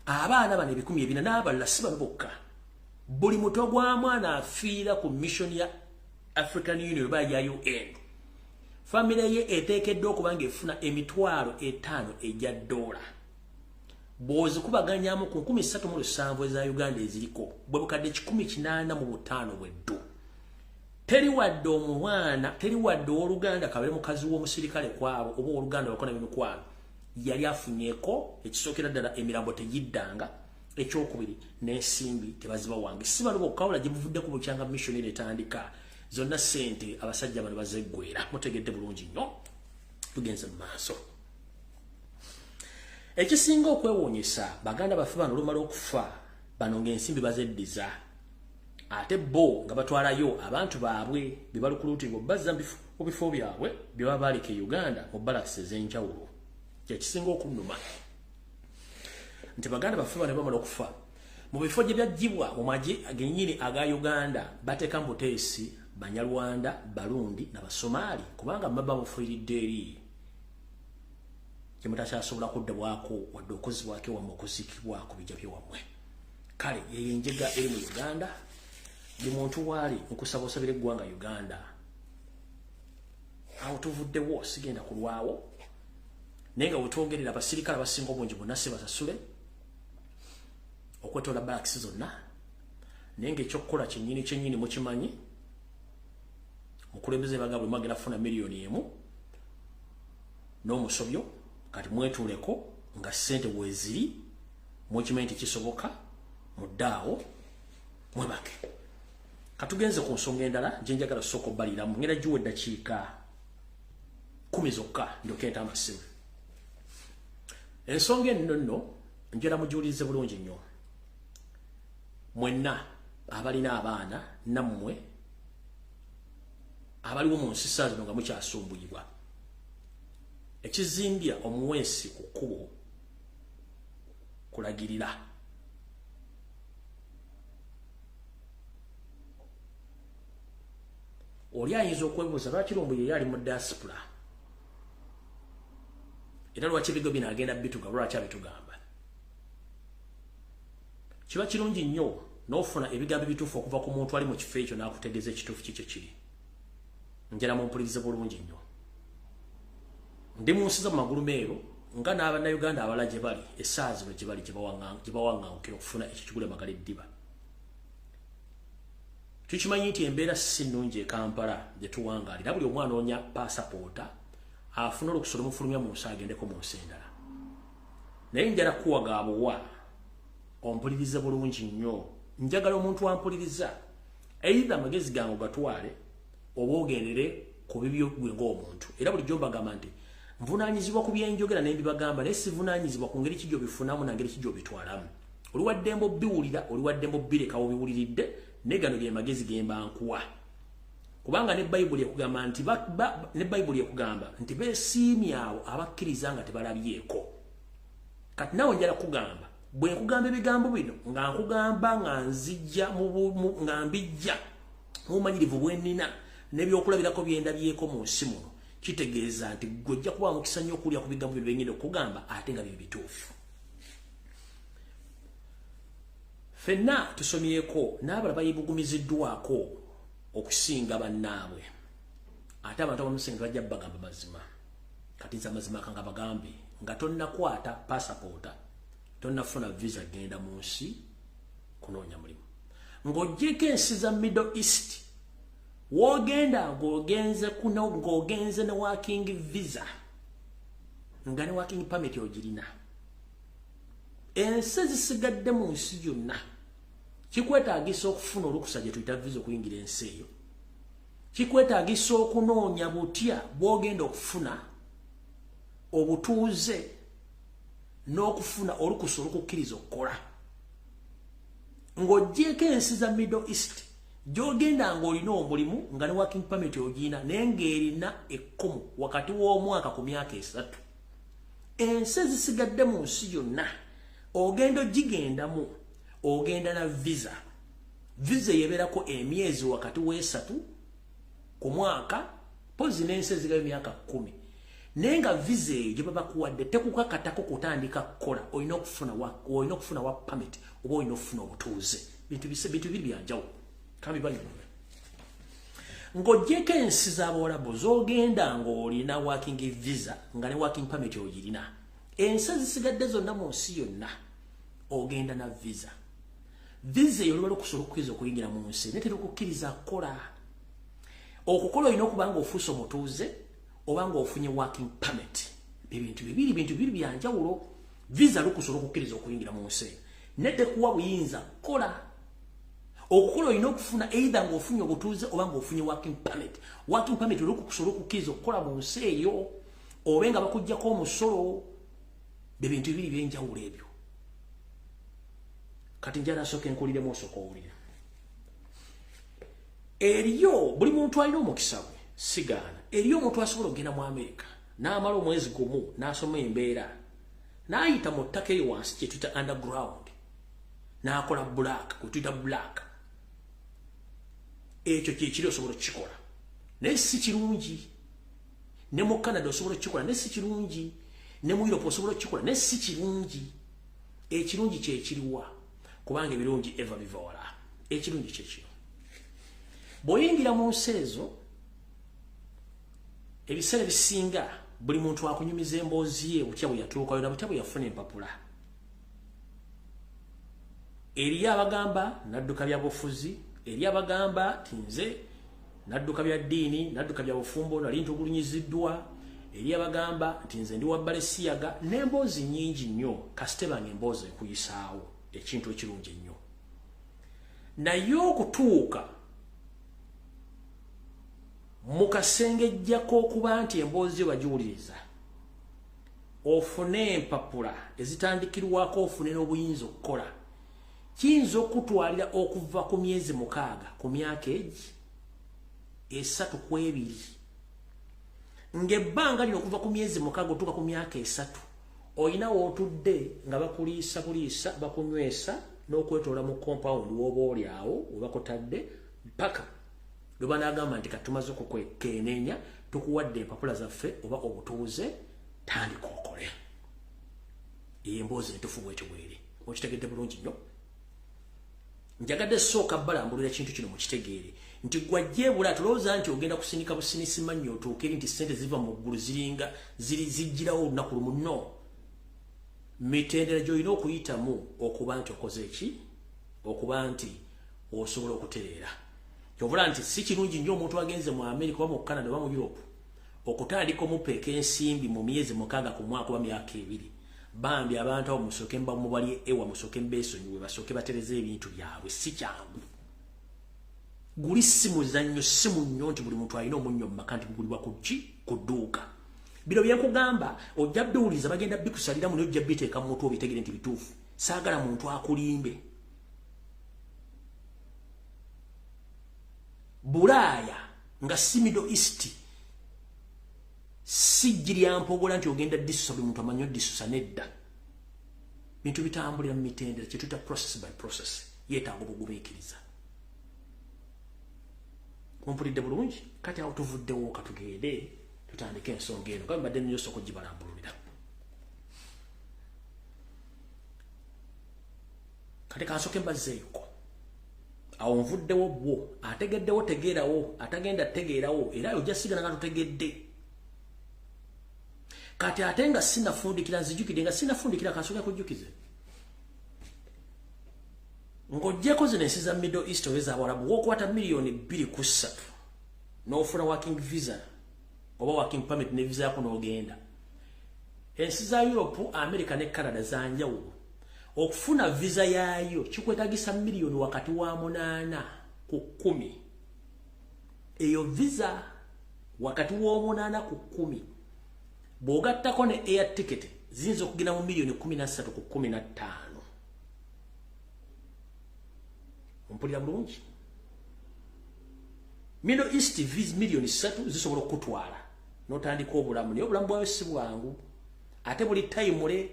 Abaana bano 400 n'abalala si bano bokka. Buli muto gwa mwana afiira ku mission ya African Union oba ya UN. Famire ye eteekeddwa okuba ng'efuna $50,000. Bw'ozikubaganyamu ku 37 eza Uganda eziriko bwe bukadde 185 weddu. teri wadde omwana teri wadde oluganda kabere mukazi w'omusirikale kwabo obo oluganda bakona bino kwabo yali afunyeko ekisookera ddala emirambo tegiddanga ekyokubiri n'ensimbi tebaziba wange sibalo bokawula gye muvudde ku bukyanga missionary etandika zonna sente abasajja bano bazeggwera mutegedde bulungi nnyo tugenze mu maaso ekisinga okwewuunyisa baganda baffe bano olumala okufa bano ng'ensimbi bazeddiza ate bo nga batwalayo abantu baabwe bye balukuluutinga bazza mu bifo byabwe bye baba baaleka e Uganda mu balakisi ez'enjawulo kyekisinga okunnuma nti baganda baffe bano bamala okufa mu bifo gye byaggyibwa mu magye gennyini aga Uganda bateeka mu buteesi Banyarwanda Barundi n'Abasomaali kubanga maba mufiiridde eri kyemutacyasobola kuddabwako wadde okozibwako wammwe okuziikibwako bijja byewammwe kale yeyo enjega eri mu Uganda buli muntu waali nkusaba osabira eggwanga Uganda awo tuvuddewo sigenda kulwawo naye nga wetwogerera abasirikale abasinga obungi bonna basasule okwetoola balakisi zonna naye ngaekyokukola kyennyini mukimanyi mukulembeze baga bwe mwagera funa miliyoni emu n'omusobyo kati mwetuuleko nga ssente bweziri mukimanyi nti kisoboka muddaawo mwebake katugenze ku nsonga endala gye njagala sooka obbaliramu ngenda giwa eddakiika 10 zokka ndyokeenta amasimu ensonga eno nno njera mugiwulirize bulungi nnyo mwenna abalina abaana nammwe abaliwo mu nsisa zino nga mukyasumbuyibwa ekizimbya omuweesi ku kkubo kulagirira oli ayinza okwebuuza lwaki Lumbuye yali mu diaspora era lwaki ebigo bino agenda bituga lwaki abitugamba kiba kirungi nnyo n'ofuna ebigambo ebituufu okuva ku muntu ali mu kifo ekyo n'akutegeeza ekituufu kikyo kiri njala mumpulirize bulungi nnyo ndi mu nsi za mu magulu meero nga n'Abannayuganda abalala gye bali essaawa zino gye bali gye bawaŋŋangukira okufuna ekikigula Magala eddiba tukimanyi nti embeera si nnungi e Kampala gye tuwangaalira buli omwana onya pasapoota afuna olukusa olumufulumya mu nsi agendeko mu nsi endala naye njala kuwagaabuwa ompulirize bulungi nnyo njagala omuntu ampuliriza eitha amagezi gange ogatwale oba ogendere ku bibyo gwe ng'omuntu era bulijjo mbagamba nti nvunaanyizibwa ku byenjogera naye mbibagamba naye sivunaanyizibwa ku ngeri ki gy'obifunamu na ngeri ki gy'obitwalamu oli waddemba obbiwulira oli waddemba obbireka obiwuliridde naye gano ge magezi ge mba nkuwa kubanga ne Bayibuli ekugamba nti beesiimye awo abakkiriza nga tebalabyeko kati nawe njala kugamba bwe nkugamba ebigambo bino nga nkugamba nga nzijja nga mbijja mu bumanyirivu bwe nnina n'ebyokulabirako bye ndabyeko mu nsi muno kitegeeza nti gwe ojja kuba mukisa nnyo okulya ku bigambo bino bye ngenda okugamba ate nga bye bituufu ffenna tusomyeko n'abalala bayibugumiziddwako okusinga bannaabwe ate abantu abamusinga bajja bagamba mazima kati nze amazima kanga bagambe nga tonnakwata pasapoota tonnafuna visa genda mu nsi kunoonya mulimu ng'oggyeko ensi za Middle East wogenda ng'ogenze ne working visa nga ne working permit ogirina ensi zisigadde mu nsi yonna kikwetaagisa okufuna olukusa gye tuyita visa okuyingira ensi eyo kikwetaagisa okunoonya butya bw'ogenda okufuna obutuuze n'okufuna olukusa olukukkiriza okukola ng'oggyeko ensi za Middle East gy'ogenda ng'olina omulimu nga ne working permit ogirina naye ng'erina ekkomo wakati w'omwaka ku myaka 3 ensi zisigadde mu nsi yonna ogenda ogigendamu ogenda na visa yebeerako emyezi wakati w'3 ku mwaka pozi n'ensi ezigayo emyaka 10 naye nga visa eyo gye baba kuwadde tekukakatako kutandika kukola olina okufuna wa permit oba olina okufuna obutuuze bintu biri byanjawulo kambi banyuma ng'oggyeko ensi z'Abawarabu z'ogenda ng'olina working visa nga ne working permit ogirina ensi zisigadde zonna mu nsi yonna ogenda na visa eyo olubala okusobola okukkiriza okuyingira mu nsi naye terukukkiriza kukola okukola olina okuba nga ofuuse omutuuze oba nga ofunye working permit. Bintu bibiri byanjawulo. Visa lukusobola okukkiriza okuyingira mu nsi netekuwa buyinza kola. Okukola olina okufuna either ng'ofunye obutuuze oba ng'ofunye working permit. Working permit lukusobola okukkiriza okukola mu nsi eyo oba nga bakuggyako omusolo. Bintu bibiri byenjawulo ebyo. Kati njala asooka enkuliremu osooka owulire. Eriyo buli muntu alina omukisa gwe sigaana. Eriyo omuntu asobola okugenda mu America n'amala omwezi gumu n'asoma embeera n'ayita mu ttaka eyo wansi kye tuyita underground n'akola black kwe tuyita black. Ekyo kyekiri osobola okukikola naye si kirungi. Ne mu Canada osobola okukikola naye si kirungi. Ne mu Europe osobola okukikola naye si kirungi. Ekirungi kyekiriwa kubanga ebirungi eva biva wala. Ekirungi kyekiro bw'oyingira mu nsi ezo ebiseera bisinga buli muntu akunyumiza emboozi ye butya bwe yatuukayo na butya bwe yafuna empapula. Eriyo abagamba nadduka bya bufuzi, eriyo abagamba tinze nadduka bya ddiini, nadduka bya bufumbo nali ntugulunyiziddwa, eriyo abagamba tinze ndi wabbale siyaga n'emboozi nnyingi nnyo kasite bange emboozi ekuyisaawo ekintu ekirungi ennyo. Naye okutuuka mukasengejjako okuba nti emboozi bagiwuliriza ofune empapula ezitandikirwako ofune n'obuyinza okukola kiyinza okutwalira okuva ku myezi 6 ku myaka egi 3 ku 2 ng'ebbanga lino okuva ku myezi 6 otuuka ku myaka 3 olina wootudde nga bakuliisa bakunywesa n'okwetoola mu compound w'oba oli awo we bakutadde mpaka lwe banaagamba nti katumaze okukwekenneenya tukuwadde empapula zaffe oba obutuuze tandika okole. Eyo emboozi entuufu bwetyo bweri. Okitegedde bulungi nnyo. Njagadde sooka balambulira ekintu kino mukitegeere nti gwajjeebula tulowooza nti ogenda kusindika businisi mannyo otuukeri nti ssente ziva mu ggulu ziringa zijjirawo olunaku lumu. No. Mitendera gy'olina okuyitamu okuba nti okoze eki? Okuba nti osobola okutereera. Kyovula nti si kirungi nnyo omuntu agenze mu America oba mu Canada oba mu Europe okutandika omupeeka ensimbi mu myezi 6 ku mwaka oba myaka 2. Bambi abantu abo musooke mubali ewa musooke mbeesonyiwe basooke batereze ebintu byabwe si kyangu. Guli si muzannyo si munnyo nti buli muntu alina omunnyo mu maka nti gugulibwa ku dduuka. Bino byenkugamba ojja biwuliza bagenda bikusalira muno ojja biteeka mu mutwe obitegere nti bituufu. Saagala muntu akulimbe. Bulaaya nga si Middle East si jjirya mpogola nti ogenda disusa buli muntu amanyi disusa nedda. Bintu bitambulira mu mitendera kye tuyita process by process yeetaaga obugumiikiriza. Mumpulidde bulungi kati awo tuvuddewo katugende tutandike ensonga eno nga mbadde nnyo soko gibalambululira. Kati kansooke mbazzeeyoko awo nvuddewo bwo ategeddewo tegeerawo atagenda tegeerawo era ojja sigala nga totegedde. Kati ate nga sinafundikira nzijukidde nga sinafundikira kansooke kujjukize ng'oggyeko zino ensi za Middle East oba ez'Abarabu w'okwata $2.3 n'ofuna working visa oba working permit ne visa yako n'ogenda. Ensi za Europe, America ne Canada za njawulo. Okufuna visa yaayo kikwetaagisa $1,000,000 wakati wa 8 ku 10. Eyo visa wakati wa 8 ku 10 bw'ogattako ne air ticket ziyinza okugenda mu $13,000,000 ku 15. Mpulira bulungi. Middle East visa $3,000,000 zisobola okutwala n'otandika obulamu naye obulamu bwayo si bwangu ate buli tayimule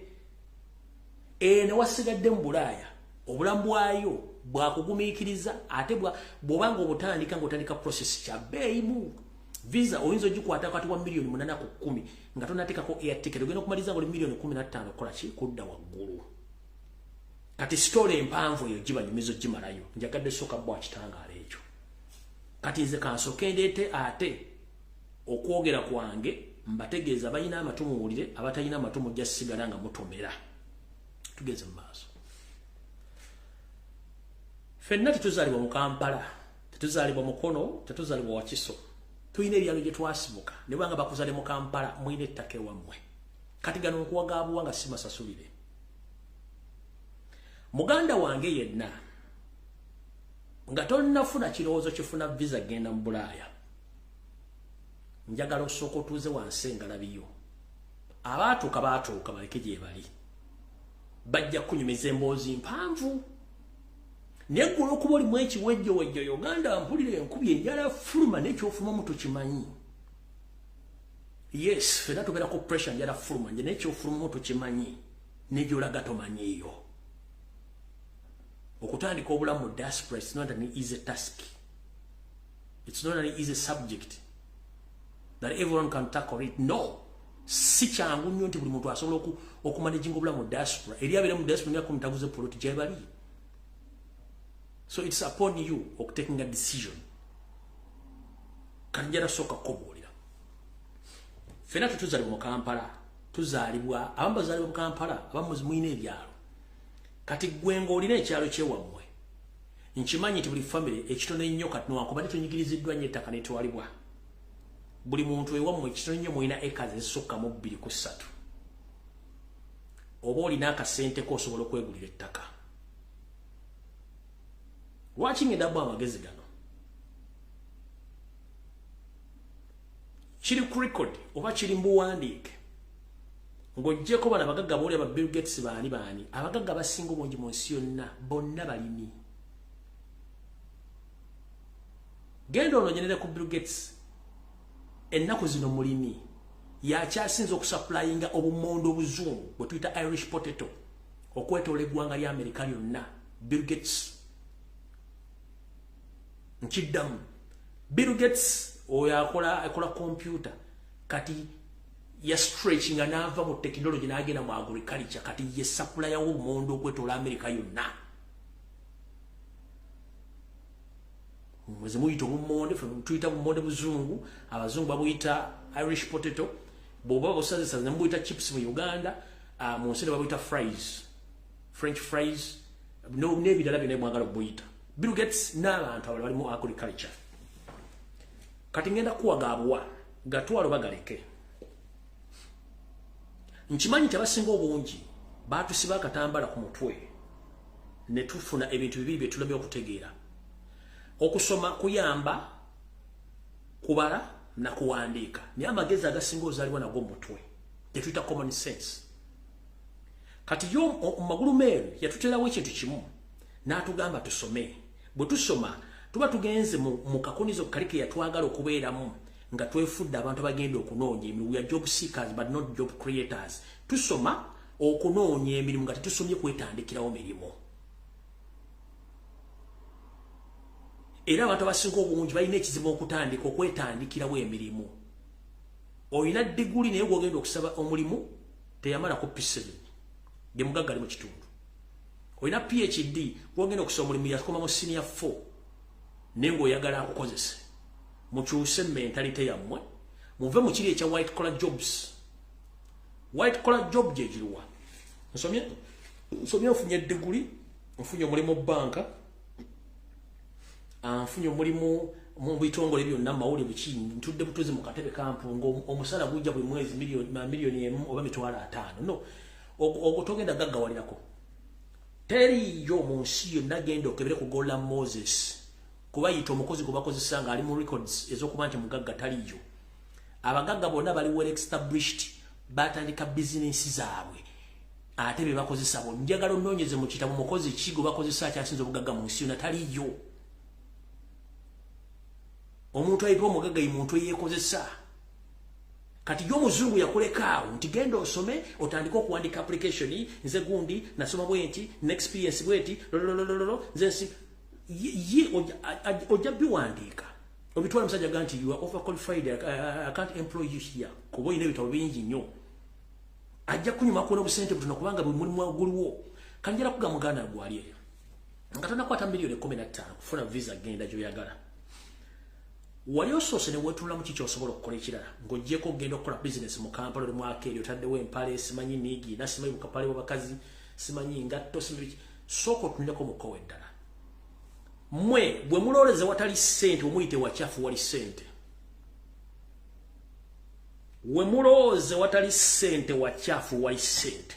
ne wasigadde mu Bulaaya obulamu bwayo bwakugumiikiriza ate bw'obanga obutandika ng'otandika process kya bbeeyimu. Visa oyinza ogikwata wakati wa $8,000,000 ku 10 nga tonateekako air ticket ogenda okumaliza nga oli $15,000,000 kola ki kudda waggulu. Kati story empanvu eyo gibanyumiza ogimalayo njagadde sooka bwa kitangaala ekyo. Kati nze kansooke ndeete ate okwogera kwange mbategeeza balina amatu muwulire abatalina amatu mujja sigala nga mutomera. Tugeze mu maaso. Ffenna tetuzaalibwa mu Kampala, tetuzaalibwa Mukono, tetuzaalibwa Wakiso. Tuyina ebyalo gye twasibuka ne banga bakuzale mu Kampala mwine ettaka ewammwe. Kati gano okuwagaabwa nga si masasulire. Muganda wange yenna nga tonnafuna kirowoozo kifuna visa genda mu Bulaaya. Njagala osooka otuuze wansi engalabiyo. Abaatuuka baleke gye bali. Bajja kunyumiza emboozi mpanvu. Naye ggwe okuba olimu ekiwejjowejjo Uganda mpulira enkubi enjala fuluma n'ekyofulumamu tukimanyi. Yes, fena tubeerako pressure njala fuluma nje n'ekyofulumamu tukimanyi. N'egyolaga tomanyiiyo. Okutandika obulamu mu diaspora, it's not an easy task. It's not an easy subject that everyone can tackle it. No. Si kyangu nnyo nti buli muntu asobola okumanaginga obulamu mu diaspora. Eri abeera mu diaspora nga kumutaguze poloti gye bali. So it's upon you of taking a decision. Kanjala soka kobolira. Fena tutuzali mu Kampala, tuzalibwa, abamu bazalibwa mu Kampala, abamu mwine ebyalo. Kati gwengo olina ekyalo kyewammwe. Nkimanyi nti buli family ekitone nnyo kati newankubadde tunyigiriziddwa nnyo ettaka ne twalibwa. Buli muntu ewammwe ekitone nnyo mwina acres ezisukka mu 2 ku 3. Oba olina akasente k'osobola okwegulira ettaka. Lwaki ng'eddamu amagezi gano? Kiri ku record oba kiri mbuwandiike. Ng'oggyeko bano abagagga booli aba Bill Gates baani. Abagagga basinga obungi mu nsi yonna bonna balimi. Genda ononyerere ku Bill Gates. Ennaku zino mulimi. Yakyasinza okusupplyinga obumondo obuzungu bwe tuyita Irish potato okwetoola eggwanga lya Amerika lyonna. Bill Gates. Nkiddamu. Bill Gates oyo akola computer kati ya stretching anava mu technology n'agenda mu agriculture kati ye supplier w'obumondo okwetoola Amerika yonna. Mwezi muyita obumonde tuyita bumonde buzungu, abazungu babuyita Irish potato, boba bosazesa ne muyita chips mu Uganda, mu nsi babuyita fries, French fries, no nebirala byonna mwagala buyita. Bill Gates n'abantu abali mu agriculture. Kati ngenda kuwagaabwa gatwalo bagaleke. Nkimanyi kyabasinga obungi baatusiba akatambala ku mutwe ne tufuna ebintu bibiri bye tulabye okutegeera. Okusoma kuyamba kubala na kuwandiika. Naye amagezi agasinga ozaliwa nago mu mutwe. Tetuyita common sense. Kati yo magulu meeru yatuterawo ekintu kimu n'atugamba tusome. Bwe tusoma tuba tugenze mu kakunizo kalike yatwagala okubeeramu nga twefudde abantu bagenda okunoonya emirimu. We are job seekers but not job creators. Tusoma okunoonya emirimu nga tetusomye kwetandikirawo mirimu. Era abantu abasinga obungi balina ekizibu okutandika okwetandikirawo emirimu. Oyina diguli naye gw'ogenda okusaba omulimu teyamala ku P7 ge mugagga ali mu kitundu. Oyina PhD gw'ogenda okusaba omulimu yakoma mu senior 4 naye ng'oyagala akukozese. Mukyuse mentalite yammwe muve mu kiri ekya white collar jobs. White collar job gye giruwa? Nsomye nfunye diguli, nfunye omulimu banka, nfunye omulimu mu bitongole byonna mawulire buki, ntudde butuzi mu katebe kampungu, omusala gujja buli mwezi miliyoni emu oba mitwalo 5. No, ogotogenda gaggawalirako. Teriyo mu nsi yonna genda okebere kugola Moses kuba yita omukozi gwe bakozesa nga ali mu records ez'okuba nti mugagga taliyo. Abagagga bonna bali well established, batandika bizinesi zaabwe ate be bakozesa bo. Njagala onnoonyeze mu kitabo mukozi ki gwe bakozesa akyasinza obugagga mu nsi yonna taliyo. Omuntu ayitibwa omugagga ye muntu eyeekozesa. Kati y'omuzungu yakulekaawo nti genda osome otandika okuwandika application, nze gundi nasoma bwenti n'experience bwenti nze nsi ye ojja biwandiika obitwala musajja ga nti you are overqualified, I can't employ you here kuba oyina ebitabo bingi nnyo. Ajja kunyuma kuona obusente butono kubanga bwe mulimu guliwo. Kanjala kuga muganda gwali eyo nga tanakwata miliyoni 15 kufuna visa genda gy'oyagala. Wali osoose ne weetulula mu kiki osobola okukola ekirala ng'oggyeko ogenda okukola business mu Kampala oli mwaka eri otaddewo empale simanyi niigi nasimanyi mukapale w'abakazi simanyi ngatto simanyi sooka otunuleko mukowe eddala. Mmwe bwe mulooleze watali ssente omuyite wakyafu wali ssente. we muloze watali sente wachafu wali sente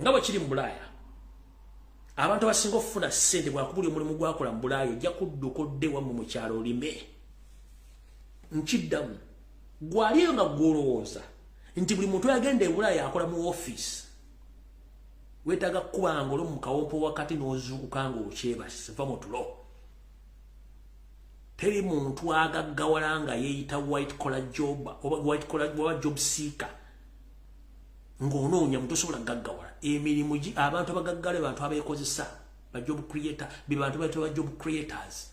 ngabo kiri mbulaya abantu basinga ofuna sente bwakubuli omulimu gwakola mbulayo ojja kuddukodde wamu mu kyalo olime nkiddamu gwaliyo nga gwolowooza nti buli muntu yagenda ebulaya akola mu office wetaaga kubanga olo mu kawompo wakati n'ozuukuka ng'okyebase va mu tulo teri muntu agaggawala nga yeeyita white collar job oba job seeker ng'onoonya muntu osobola gaggawala emirimu abantu abagaggala abantu abeekozesa ba job creator be bantu bayitibwa job creators.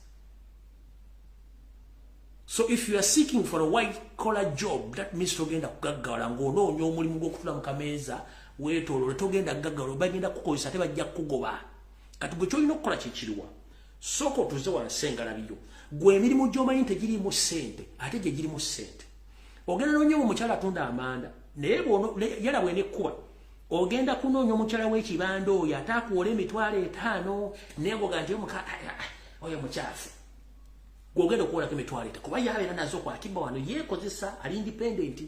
So if you are seeking for a white collar job, that means togenda kugaggawala ng'onoonya omulimu gw'okutula mu kameeza weetoolole togenda gaggawala bagenda kukozesa tebajja kugoba kati gwe kyolina okukola kikiriwa sooka otuze wansi engalabiyo gwe emirimu gy'omanyi tegiriimu ssente ate gye girimu ssente ogenda noonya omukyala atunda amanda naye yala bwenekkuba ogenda kunoonya omukyala w'ekibanda oyo ate akuwola $5,000 naye goga nti oyo mukyafu gwogenda okuwolako $5,000 kuba yabeera nazo kwakibba wano yeekozesa ali independent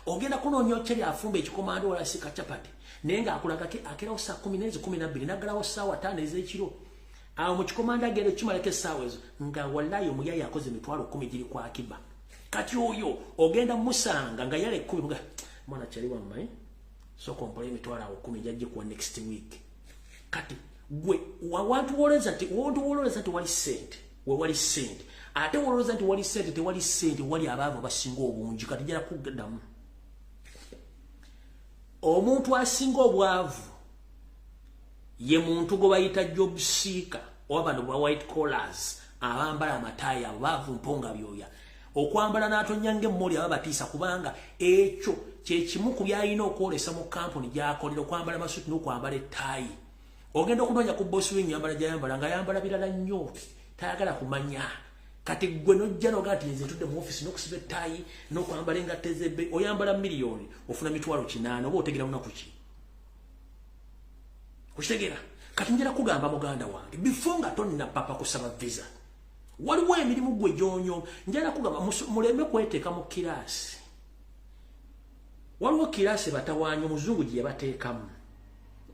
ogenda kunoonya okyali afumba ekikomando wala sika chapati naye ng'akulaga akerawo saa 10:12 naggalawo ssaawa 5 ez'ekiro awo mu kikomando agenda kimalako essaawa ezo nga wallayi omuyayi akoze $10,000 giri kwakiba kati oyo ogenda musanga nga yale 10 mwana kyali wammaye sooka ompola $10,000 jajje kuwa next week kati gwe wantuwoleza nti wali sente we wali sente ate wolowooza nti wali sente tewali sente wali abaavu abasinga obungi kati jala kugadamu omuntu asinga obwavu ye muntu gwe bayita job seeker oba bano bwa white collars abambala amataaya abaavu mponga byoya okwambala n'atonya ng'emmoli aba batiisa kubanga ekyo kyekimu ku byalina okwolesa mu kampuni gy'akolera okwambala masuti n'okwambala ettaayi ogenda okunoonya ku boosi w'ennyambala gy'ayambala ng'ayambala birala nnyo tayagala kumanya kati gwe nojja noga nti nze ntudde mu office n'okusiba ettaayi n'okwambala engato ez'ebbe oyambala $1,000,000 ofuna $800 oba otegera lunaku ki kukitegera kati njala kugamba muganda wange before nga tonna papa kusaba visa waliwo emirimu gwe gyonyo njala kugamba muleme kweteeka mu kiraasi waliwo kiraasi batawaanya omuzungu gye yabateekamu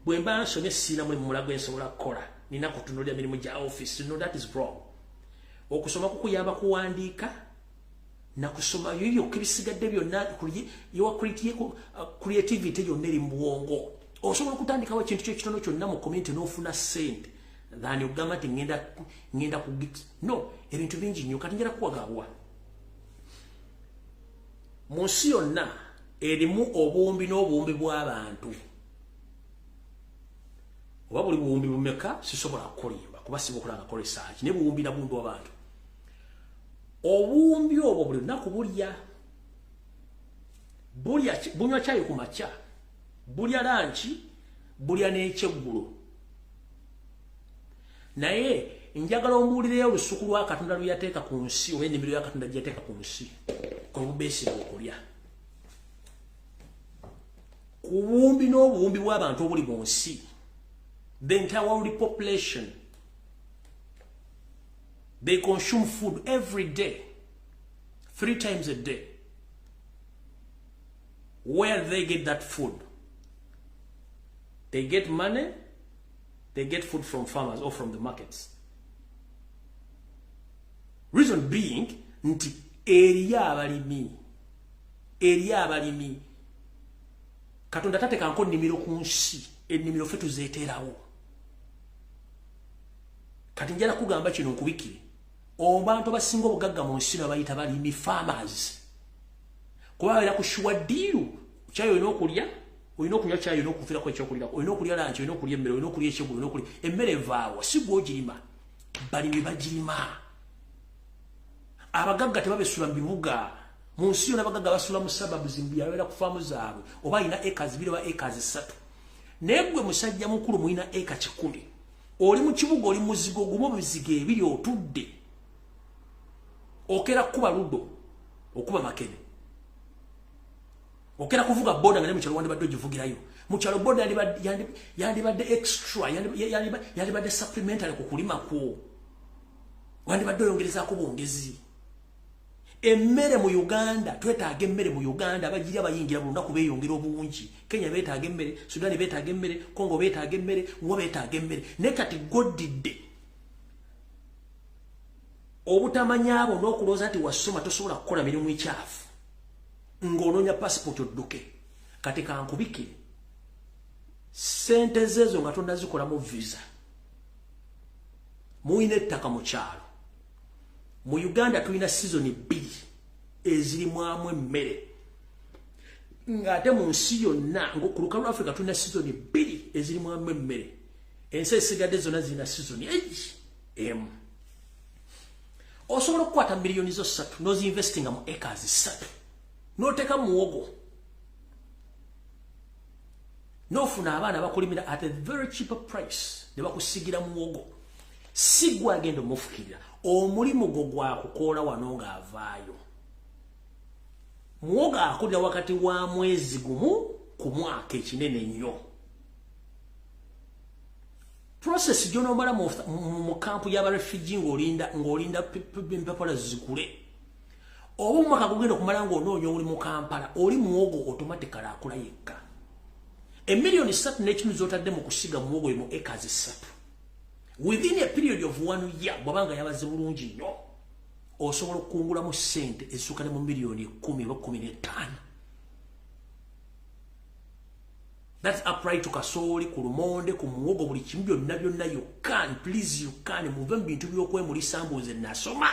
bwe mba nsomye siinamu emulago ensobola kukola nina kutunuulira emirimu gya office no that is wrong okusoma kukuyamba kuwandiika nakusoma yoyo kibisigadde byonna creativity yonna eri mu bwongo osobola okutandikawo ekintu kyekitono kyonna mu community n'ofuna ssente than ogamba nti ngenda ku no ebintu bingi nnyo kati njala kuwagabwa mu nsi yonna erimu obuwumbi n'obuwumbi bw'abantu oba buli buwumbi bumeka sisobola kukolimba kuba sibokulanga kolesaaki ne buwumbi na bundu abantu obuwumbi obwo buli lunaku bunywa kyayi ku makya bulya lanchi bulya n'ekyeggulo naye njagala ombuulireyo olusuku lwa Katonda luyateeka ku nsi oba ennimiro ya Katonda gyeyateeka ku nsi kwebubeesiga okulya ku buwumbi n'obuwumbi bw'abantu obuli mu nsi the entire world population they consume food every day 3 times a day where they get that food they get money they get food from farmers or from the markets reason being nti eriya abalimi Katonda tateeka nko nnimiro ku nsi ennimiro ffe tuzeeterawo kati njala kugamba kino nkubikire abantu abasinga obugagga mu nsi bayita balimi farmers kuba babeera ku shuwa diiru kyayi olina okulya olina okunywa kyayi olina okufiirako ekyokulira olina okulya lanchi olina okulya emmere olina okulya ekyeggulo olina okulya emmere evaawa si gwe ogirima balimi bagirima abagagga tebabesula mu bibuga mu nsi yonna abagagga basula mu sababu zimbi abeera ku faamu zaabwe oba alina acres 2 oba acres 3 naye gwe musajja mukulu mulina eka 10 oli mu kibuga oli muzigo gumu bizigo ebiri otudde okera kuba ludo okuba makene okera kuvuga boda nga ne mukyalo wandibadde ogivugirayo mukyalo boda yandibadde extra yandibadde supplementary ku kulima kwo wandibadde oyongerezaako bwongezi emmere mu Uganda twetaaga emmere mu Uganda abajiri abayingira bulunda kubeyongera obungi Kenya betaaga emmere Sudan betaaga emmere Congo betaaga emmere wo betaaga emmere ne kati godidde obutamanyabo n'okulooza ati wasoma tosobola kukola mirimu ekyafu ng'onoonya passport odduke kati kankubike sente zezo nga tonnazikolamu visa muyina ettaka mu kyalo mu Uganda tulina season 2 ezirimu emmere ng'ate mu nsi yonna ku lukalu lwa Africa tulina season 2 ezirimu emmere ensi esigadde zonna zirina season emu osobola okukwata miliyoni zo 3 n'ozinvestinga mu acres 3 n'oteeka muwogo n'ofuna abaana bakulimira at a very cheaper price ne bakusigira muwogo si gwe agenda omufukirira omulimu gwo gwakukoola wano ng'avaayo muwogo akulira wakati wa mwezi gumu ku mwaka ekinene nnyo process gyonomala mu kampu y'abarefugee ng'olinda empapula zikule oba omwaka gugenda okumala ng'onoonya oli mu Kampala oli muwogo automatically akula yekka emiliyoni 3 n'ekimu z'otadde mu kusiga muwogo mu acres 3 within a period of 1 year bw'abanga yabaze bulungi nnyo osobola okukungulamu ssente ezisukka ne mu miliyoni 10 oba 15. That's upright to kasooli ku lumonde ku muwogo buli kimu byonna you can please you can muve mu bintu by'okwemulisa mbuuze nasoma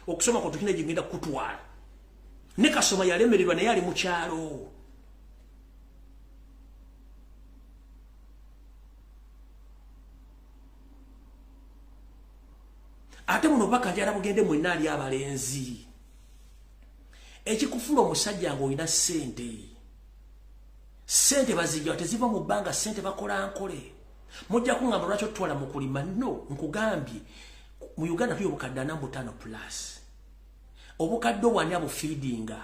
okusoma kwa tukina jingenda kutwala ne kasoma yalemererwa naye ali mu kyalo ate muno baka njala bugende mwenna ali abalenzi ekikufula omusajja ng'olina sente bazijja teziva mu bbanga sente bakola nkole mujja kungamba lwaki otwala mu kulima no nkugambye mu Uganda tuyo obukadde 5 plus obukadde wani abo feedinga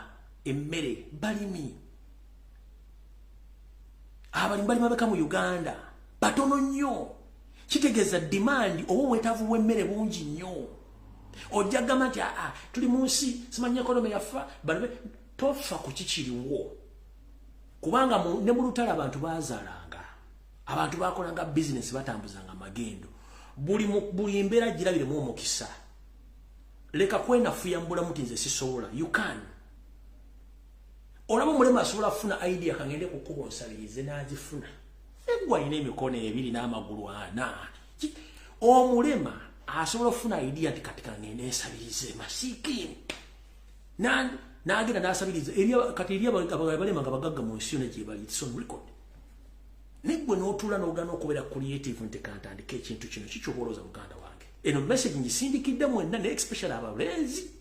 emmere balimi abalimi balima beka mu Uganda batono nnyo kitegeeza demand obo wetavu w'emmere bungi nnyo ojja gamba nti tuli mu nsi simanyi economy yafa bano tofa ku kikiriwo kubanga ne mu lutalo abantu bazaalanga abantu bakolanga business batambuzanga magendo buli mbeera girabiremu omukisa leka kwenafuya mbula muti nze sisobola you can olaba omulema asobola kufuna idea kangende kukuba onsabirize n'agifuna egwa alina emikono 2 n'amagulu 4 omulema asobola okufuna idea nti kati kangende nsabirize masiikini n'agenda n'asabiriza kati eri abalema nga bagagga mu nsi yonna gye bali it's on record negwe n'otuula n'ogana okubeera creative nti kantandika ekintu kino kikyobolooza muganda wange eno message ngisindikidde mwenna ne especially abalenzi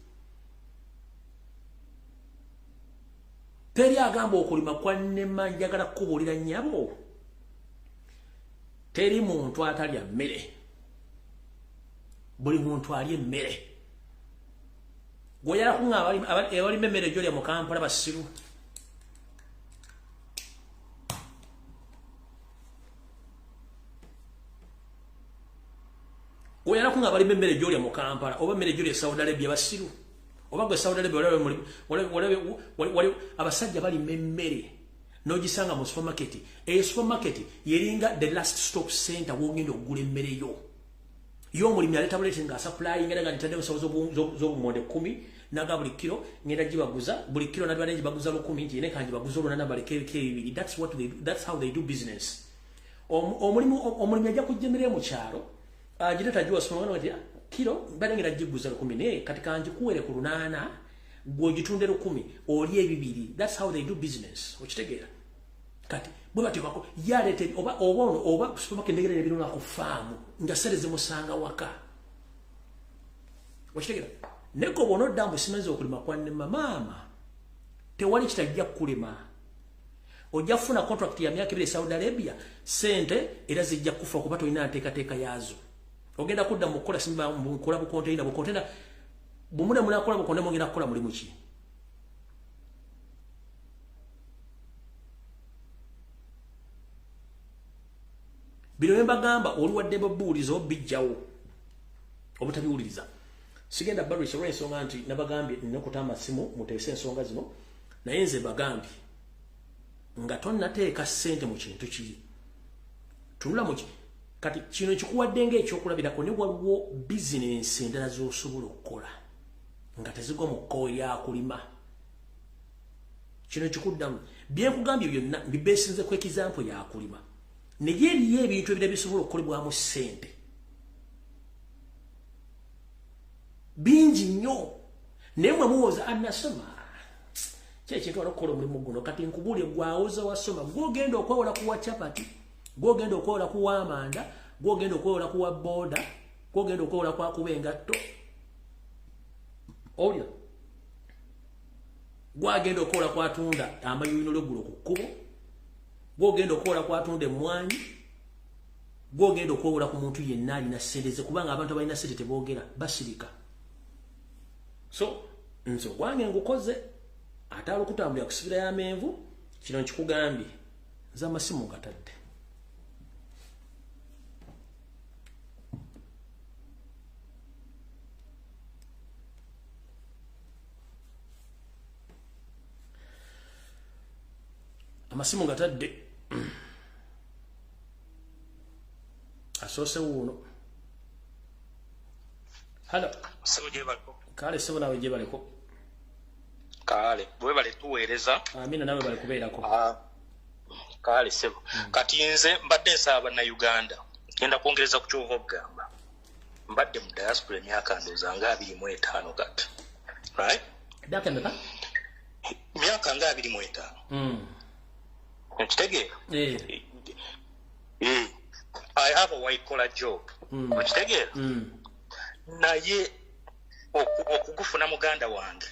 teri agamba okulima kwannema njagala kukubuulira nnyabo teri muntu atalya mmere buli muntu alya emmere goyala kunga abalima emmere gyolya mu Kampala basiru oyala kunga abalima emmere gyolya mu Kampala oba emmere gyolya Saudi Arabia basiru oba gwe Saudi Arabia wale abasajja balima emmere n'ogisanga mu supermarket supermarket yeringa the last stop center wogenda okugula emmere yo omulimi aleta bulete nga supply ngenda ntadde ensawo z'obumonde 10 naga buli kilo ngenda gibaguza buli kilo nadwala nji baguza 10 nti ne kanji baguza oluna baleke 2. That's how they do business. Omulimi ajja kujjemere mu kyalo agireta jiwa songa nti kilo bale ngenda giguza 10 ne katika anji kuwere ku 8 gwe gitunde 10 oli 2. That's how they do business. Okitegera kati bwebati bako yalete oba supermarket ndegere ne binona ku farm nga sereze musanga waka okitegera neko bono dambu simenze okulima kwanne mama tewali kitajja kulima ojja kufuna contract ya myaka 2 Saudi Arabia sente era zijja kufa kuba toyina nteekateeka yazo ogenda kudda mu kukola simba mu kola bu container bumuda munakola bu container mugenda kukola mulimu ki bino mbagamba oluwadde babuulizo bijjawo obutabiwuliriza sigenda barrish olw'ensonga nti nabagambye nnokutamba simu muteese ensonga zino naye nze bagambye nga tonnateeka ssente mu kintu kiri tunula mu kati kino kikuwadde ng'ekyokulabirako ne waliwo bizinensi endala z'osobola okukola nga tezigwa mu kkowe ya kulima kino kikuddamu byenkugambye byonna bibeesinze ku ekizampo ya kulima naye eriyo ebintu ebirala bisobola okukolebwamu ssente bingi nnyo naye mwe muwoza anasoma kyekintu walakukola omulimu guno kati nkubule gwawoza wasoma gwogenda okwewola kuwa chapati gwogenda okwewola kuwa amanda gwogenda okwewola kuwa boda gwogenda okwewola kwakuba engatto olya gwagenda okwewola kwatunda amayuino lweggulo ku kkubo gwogenda okwewola kwatunda emmwanyi gwogenda okwewola ku muntu yenna alina ssente ze kubanga abantu abalina ssente teboogera basirika so nze ogwange ngukoze ate alokutambulira kusibira y'amenvu kino nkikugambye nze amasimu ngatadde amasimu ngatadde asoose wuuno halo kale sebo nawe gye baleko kale bwe bale tuweereza amina nawe bale kubeerako kale sebo kati nze mbadde nsaba na Uganda ngenda kwongereza ku kyova okugamba mbadde mu diaspora emyaka ndooza nga 25 kati right daka ndaka myaka nga 25 okitegeera I have a white collar job okitegeera naye okugufuna muganda wange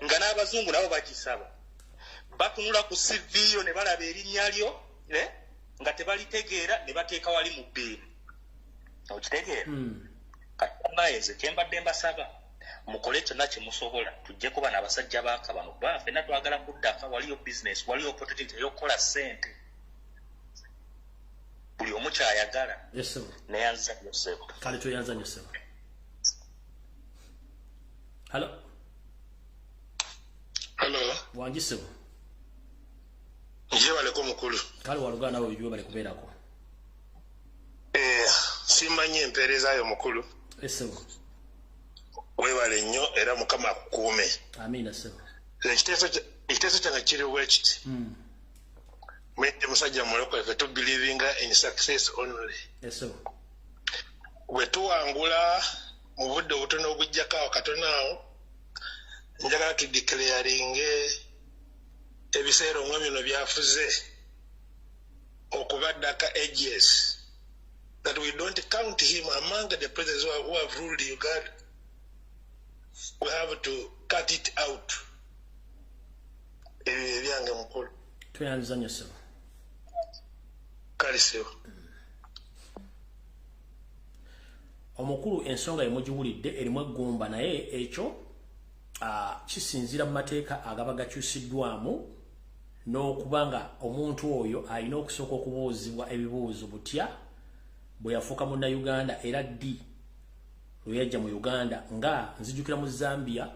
nga n'abazungu nabo bagisaba batunula ku CV yo ne balaba erinnya lyo nga tebalitegeera ne bateeka wali mu bbeeri okitegeera naye nze kyembadde mbasaba mukole kyonna kye musobola tujje kuba n'abasajja baaka bano kuba ffenna twagala kuddaka waliyo business waliyo opportunity ey'okukola ssente buli omu kyayagala naye anzanyo ssebo kale toyanzanyo ssebo halo Hello. Wanjisebo. Je baleko mukulu. Kale walugana nawe byo bale kubeerako. Simanye empereza yo mukulu. Esebo. Webale nnyo era mukama akukuume. Amina sebo. Ekiteeso kyange kiri bwekiti. Mwete musajja muloko efe to believing in success only. Esebo. Wetuwangula mu budde obutono obujjako katonaawo. Njagala tu declaring ebiseera omwami bino byafuze okubaddaka ages that we don't count him among the presidents who have ruled Uganda. We have to cut it out. Ebyange mukulu. Tuyanzanya sebo. Kaliseo. Omukulu ensonga yemugiwulidde erimu eggumba naye ekyo kisinzira mu mateeka agaba gakyusiddwamu n'okubanga omuntu oyo alina okusooka okubuuzibwa ebibuuzo butya bwe yafuuka munnayuganda era ddi lwe yajja mu Uganda nga nzijukira mu Zambia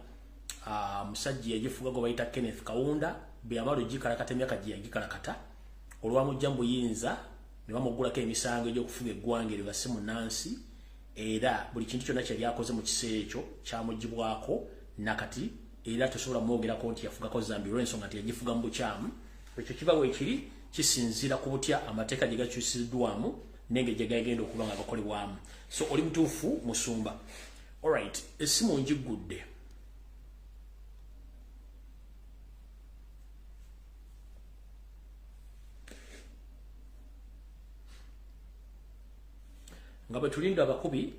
musajja yagifuga gwe bayita Kenneth Kaunda bwe yamala ogikalakata emyaka gye yagikalakata olwamujja mu buyinza ne bamuggulako emisango egy'okufuga eggwanga eryo nga si munnansi era buli kintu kyonna kyali akoze mu kiseera ekyo kyamugibwako nakati era tosobola mwogerako nti yafugako Zambia olw'ensonga nti yagifuga mu bukyamu ekyo kiba weekiri kisinzira ku butya amateeka gye gakyusiddwamu nenge gye gagenda okuba nga gakolebwamu so oli mutuufu musumba alright essimu ngigudde nga bwe tulinda abakubi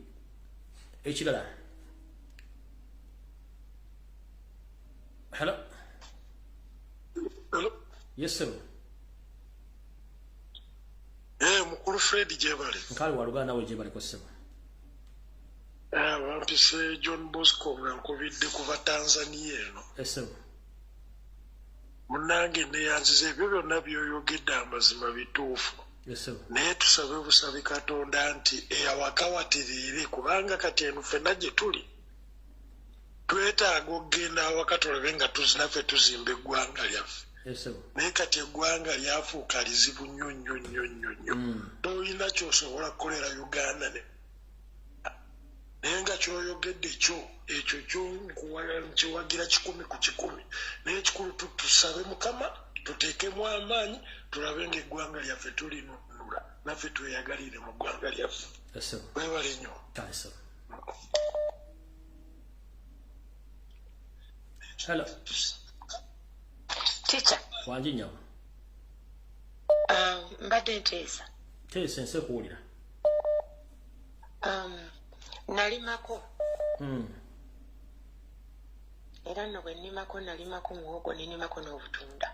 ekirala. Hello. Hello. Yes sir. Mukulu Fred Jebale. Nkali walugana nawe Jebale ko sebo. Bampise John Bosco nga nkubidde kuva Tanzania eno. Yes sir. Munange ne yanzize ebyo byonna by'oyogedde amazima bituufu. Yes sir. Naye tusabe busabi Katonda nti eyawakawatirire kubanga kati eno ffenna gye tuli twetaaga okugenda awaka tulabe nga tuzinaffe tuzimba eggwanga lyaffe. Yes sir. Naye kati eggwanga lyafuuka lizibu nnyo. Tolina ky'osobola kukolera Uganda ne naye nga ky'oyogedde ekyo nkiwagira 10 ku 10. Naye ekikulu tusabe Mukama tuteekemu amaanyi tulabe ng'eggwanga lyaffe tulinunula naffe tweyagalire mu ggwanga lyaffe. Yes sir. Weebale nnyo. Yes sir. Hello. Teacher. Wanjinya. Mbadde Entisa. Tese nse kuwulira. Nalimako. Era nno bwe nnimako nalimako muwogo nenimako n'obutunda.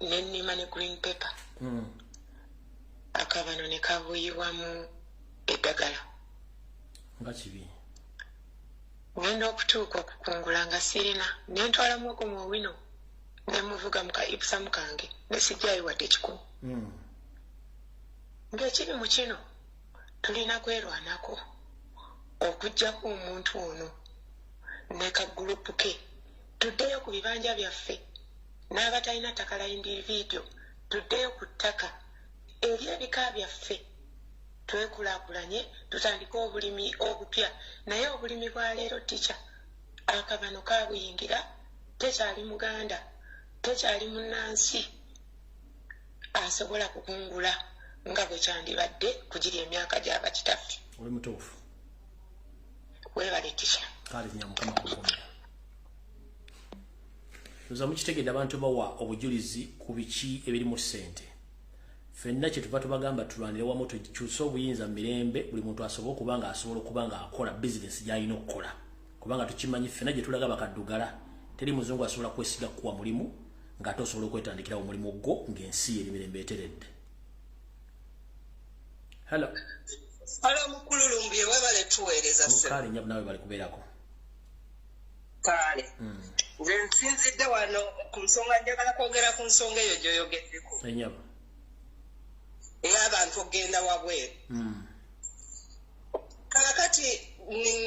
Nennima ne green pepper. Akabano ne kabuyiwamu eddagala. Nga kibi. Ngenda okutuuka okukungula nga sirina ne ntwala muwogo mu wino ne muvuga muka ipusamu kange ne sijjayo wadde 10. Ng'ekiri mu kino tulina kwerwanako okuggyako omuntu ono ne kagurupu ke tuddeyo ku bibanja byaffe n'abatalina ttaka la individio tuddeyo ku ttaka eby'ebika byaffe twekulaakulanye tutandike obulimi obupya naye obulimi bwa leero tica akabano kaabuyingira tekyali Muganda tekyali munnansi asobola kukungula nga bwe kyandibadde kugiri emyaka gy'aba kitaffe. Oli mutuufu. Weebale tica. Kale nya Mukama kukomera. Tuza mukitegedde abantu bawa obujulizi ku biki ebiri mu ssente. Ffenna kye tuva tubagamba tulwanire wamu tukyusa obuyinza mu mirembe buli muntu asobola okubanga akola bizinesi gy'alina okukola. Kubanga tukimanyi ffenna gye tulaga bakaddugala teri muzungu asobola kwesiga kuwa mulimu ng'ate osobola okwetandikira omulimu gwo ng'ensi eri mirembe eteredde. Hello. Hello mukulu Lumbuye webale tuweereza se. Kale nnyo nawe bali kubeerako. Kale. Nze nsinzidde wano ku nsonga njagala kwogera ku nsonga eyo gy'oyogeddeko. Ennyabo. Ey'abantu okgenda wabweru. Kakati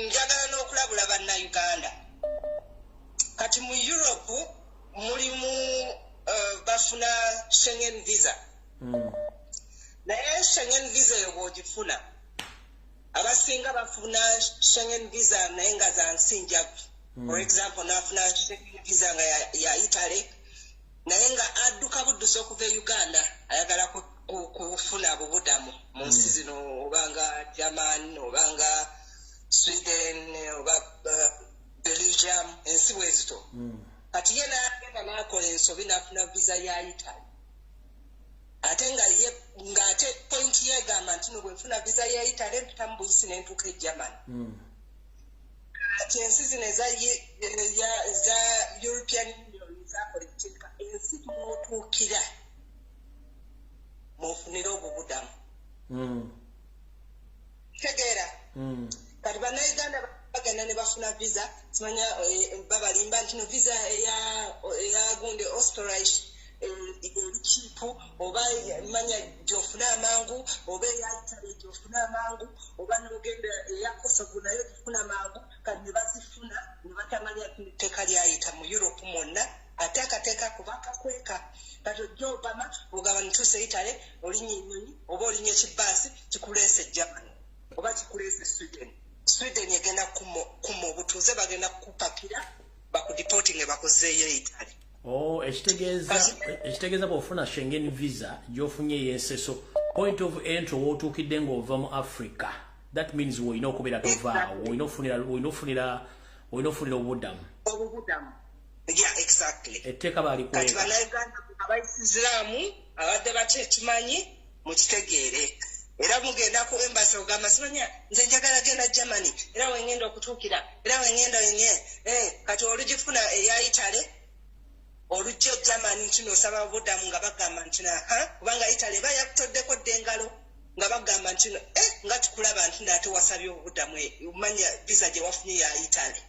njagala n'okulabula bannayuganda. Kati mu Europe mulimu bafuna Schengen visa. Naye Schengen visa eyo bw'ogifuna abasinga bafuna Schengen visa naye nga za nsi njavu. For example nafuna Schengen visa nga ya Italy naye nga adduka buddusi okuva e Uganda ayagala kufuna obubudamu mu nsi zino obanga German obanga Sweden oba Belgium ensi bwezito. Kati ye n'agenda n'akola ensobi n'afuna visa ya Italy. Ate ng'ate point yegamba nti no bwe nfuna visa ya Italy mpita mu buyisi ne ntuuka e Germany. Kati ensi zino za European Union zakola etteeka ensi mw'otuukira mw'ofunira obubudamu. Tegeera. Kati bannayuganda bagenda ne bafuna visa simanya babalimba nti no visa eya gundi Australia erikiipu oba manya gyofuna amangu oba eya Italy gyofuna amangu oba n'ogenda eya Kosovo nayo gyofuna amangu kati ne bazifuna ne batamanya tteeka lyayita mu Europe mwonna ate akateeka kubakakweka kati ojja Obama ogaba nituuse Italy olinya ennyonyi oba olinya ekibaasi kikuleese Germany oba kikuleese Sweden egenda kuma obutuuze bagenda kukupakira bakudipotinge bakuzeeyo Italy. Oh, ekitegeeza bw'ofuna Schengen visa gy'ofunye y'enseso point of entry w'otuukidde ng'ova mu Africa. That means woyina okubeera tovaawo woyina ofunira obubudamu. Yeah, exactly. Etteeka balikuweeka. Kati bannayuganda abaisiraamu abadde batekimanyi mukitegeere. Era mugenda ku embassy ogamba simanya nze njagala genda Germany era wengenda okutuukira era wengenda kati olugifuna eya Italy olujja Germany nti n'osaba obudamu nga bagamba nti kubanga Italy bayakutoddeko ddengalo nga bagamba nti nga tukulaba nti naate wasabye obudamu umanya visa gye wafunye ya Italy.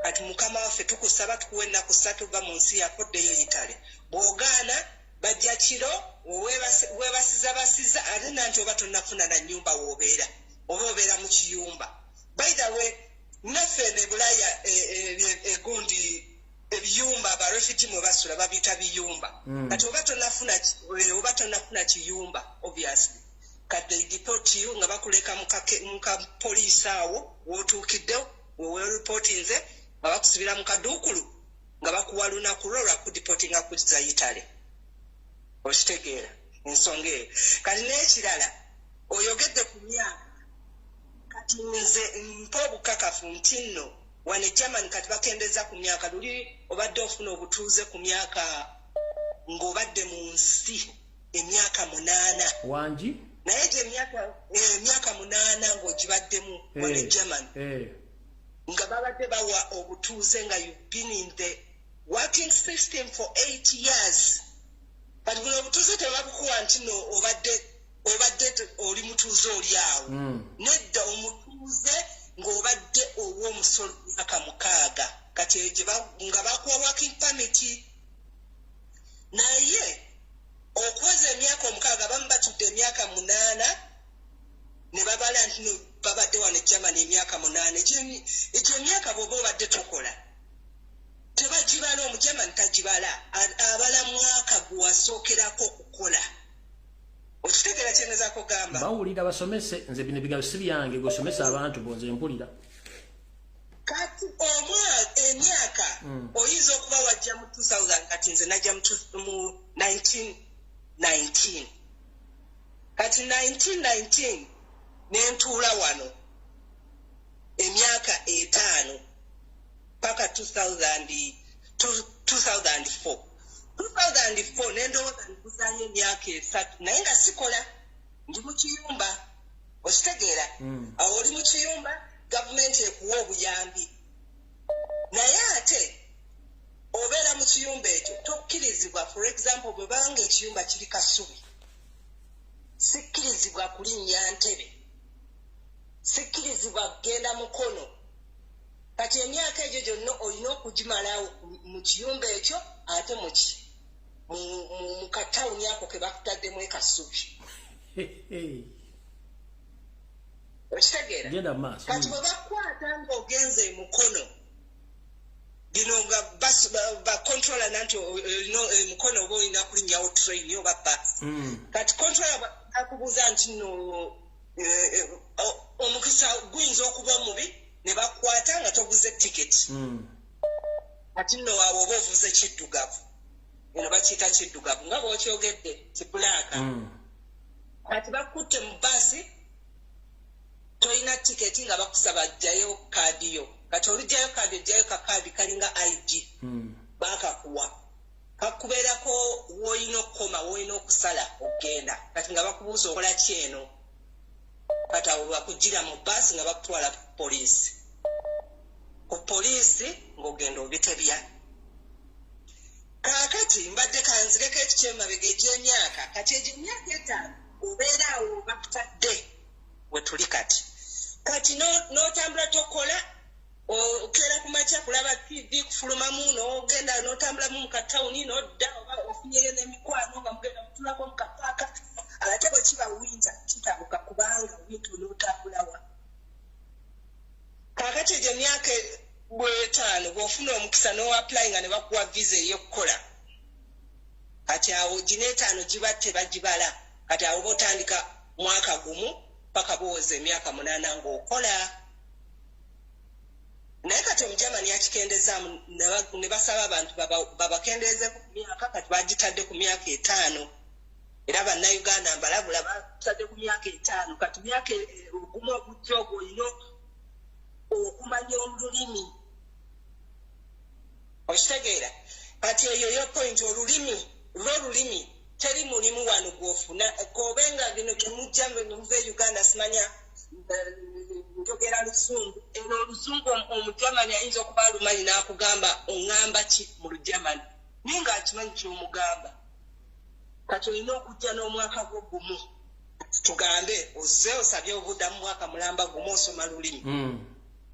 Kati mukama waffe tukusaba tukuwe ennaku 3 va mu nsi yaffe oddeyo Italy. Bw'ogaana bajja kiro webasiza basiza ate nanti oba tonnafuna na nnyumba wobeera oba obeera mu kiyumba. By the way, naffe ne Bulaya egundi ebiyumba aba refugee mwe basula babiyita biyumba. Kati oba tonnafuna kiyumba obviously. Kati they deport you nga bakuleka muka police awo wotuukiddewo wewe reportinze nga bakusibira mu kaduukulu nga bakuwa lunaku lwo lwa kudipotinga kuzza Italy. Okitegeera ensonga eyo. Kati n'ekirala oyogedde ku myaka kati nze mpa obukakafu nti nno wane German kati bakendeza ku myaka luli obadde ofuna obutuuze ku myaka ng'obadde mu nsi emyaka 8 wangi naye gye emyaka 8 ng'ogibaddemu wane German nga babadde bawa obutuuze nga you've been in the working system for 8 years. Kati buno obutuuze tebabukuwa nti no obadde oli mutuuze oli awo. Nedda omutuuze ng'obadde ow'omusolo myaka 6 kati nga bakuwa working permit. Naye okuweza emyaka 6 bamu batudde emyaka 8 ne babala nti no babadde wano Germany emyaka 8. Egyo emyaka bw'oba obadde tokola tebagibala Omugermani tagibala abala mwaka gwe wasookerako okukola. Okitegeera kye ngezaako gamba bawulira basomese nze bino ebigambo si byange gosomesa abantu bonze mpulira. Kati emyaka oyinza okuba wajja mu 2000 kati nze najja mu 1919 kati 1919 nentuula wano emyaka 5 paka 2004 nendowooza nikuzayo emyaka 3 naye nga sikola ndi mu kiyumba. Okitegeera awo oli mu kiyumba gavumenti ekuwa obuyambi naye ate obeera mu kiyumba ekyo tokkirizibwa. For example bwe banga ekiyumba kiri Kasubi sikkirizibwa kulinnya ntebe sikkirizibwa kugenda mukono. Kati emyaka egyo gyonna olina okugimalawo mu kiyumba ekyo ate mu katawuni ako ke bakutaddemu e Kasubi. Okitegeera kati bwe bakwata ng'ogenze mukono bino nga bakontrola nanti mukono oba olina kulinnyawo train oba basi. Kati kontrola akubuuza nti no omukisa guyinza okuba mubi ne bakwata nga toguze tiketi. Kati nno awo oba ovuze kiddugavu eno bakiyita kiddugavu nga bw'okyogedde kibulaaka. Kati bakutte mu basi tolina tiketi nga bakusaba jjayo kaadi yo. Kati olijjayo kaadi ojjayo kakaadi kalinga ID bakakuwa kakubeerako woolina okukoma woolina okusala okgenda. Kati nga bakubuuza okola ki eno kati awo bakugira mu basi nga bakutwala ku poliisi. Ku poliisi ng'ogenda obitebya. Kaakati mbadde kanzireko ekikyemabega egy'emyaka kati egyo emyaka 5 obeera awo bakutadde we tuli kati. Kati n'otambula tokola okeera ku makya kulaba TV kufulumamu n'ogenda n'otambulamu mu katawuni n'odda oba ofunyeyo n'emikwano nga mugenda mutulako mu kapaaka ate bwe kiba winta kitabuka kubanga wintu n'otambulawa. Kaakati egyo emyaka 5 bw'ofuna omukisa n'oapply nga ne bakuwa visa ey'okukola kati awo gino 5 giba tebagibala. Kati awo b'otandika mwaka gumu paka bwoza emyaka 8 ng'okola. Naye kati Omugermani yakikendezaamu ne basaba abantu babakendeeze ku myaka kati bagitadde ku myaka 5 era bannayuganda mbalabula batadde ku myaka 5. Kati myaka ogumu ogujja ogwo olina okumanya olulimi. Okitegeera kati eyo yo point olulimi teri mulimu wano gw'ofuna kobenga bino byemujja muve Uganda simanya njogera Luzungu. Eno Oluzungu Omugermani ayinza okuba alumanyi n'akugamba oŋŋamba ki mu Lugermani naye ng'akimanyi ky'omugamba. Kati olina okujja n'omwaka gwo gumu tugambe ozze osabye obudda mu mwaka mulamba gumu osoma lulimi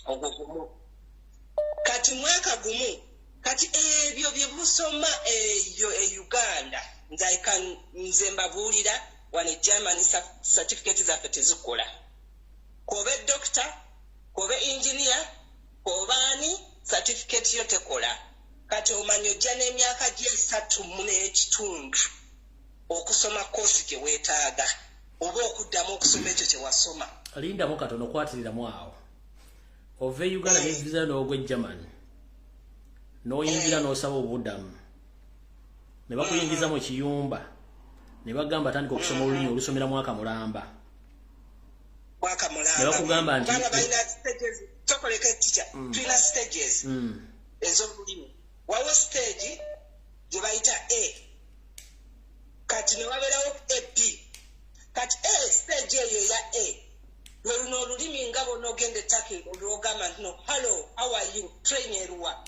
ogwo gumu. Kati mwaka gumu kati ebyo bye musoma eyo e Uganda nze mbabuulira wano Germany certificate zaffe tezikola. Kobe doctor, kobe engineer, kobaani certificate yo tekola. Kati omanyi ojja n'emyaka gy'esatu mu n'ekitundu okusoma kosi gye weetaaga oba okuddamu okusoma ekyo kye wasoma. Lindamu katono okwatiriramu awo. Ove Uganda n'evisa n'ogwe Germany. N'oyingira n'osaba obuddamu. Ne bakuyingiza mu kiyumba. Ne bagamba tandika okusoma olulimi olusomera mwaka mulamba. Ne bakugamba nti tokoleka teacher tulina stages ez'olulimi. Wawo stage gye bayita A. Kati ne wabeerawo B. Kati stage eyo ya A lwe luno olulimi nga bonna ogenda ettaka olwogamba nti no hello how are you train eruwa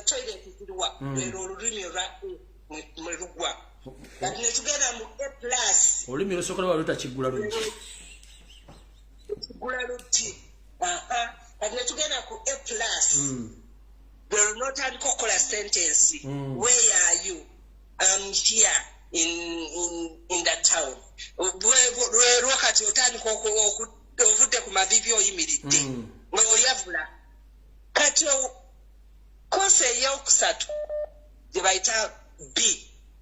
toilet ziruwa lwero olulimi olwa mwe lugwa. Kati ne tugenda mu A plus olulimi lusooka lwa lutakigula luggi. Kigula luggi. Kati ne tugenda ku A plus lwero n'otandika okukola sentence. Where are you? I'm here in that town. Lwero kati otandika ovudde ku mavivi oyimiridde ng'oyavula. Kati kosi ey'okusatu gye bayita B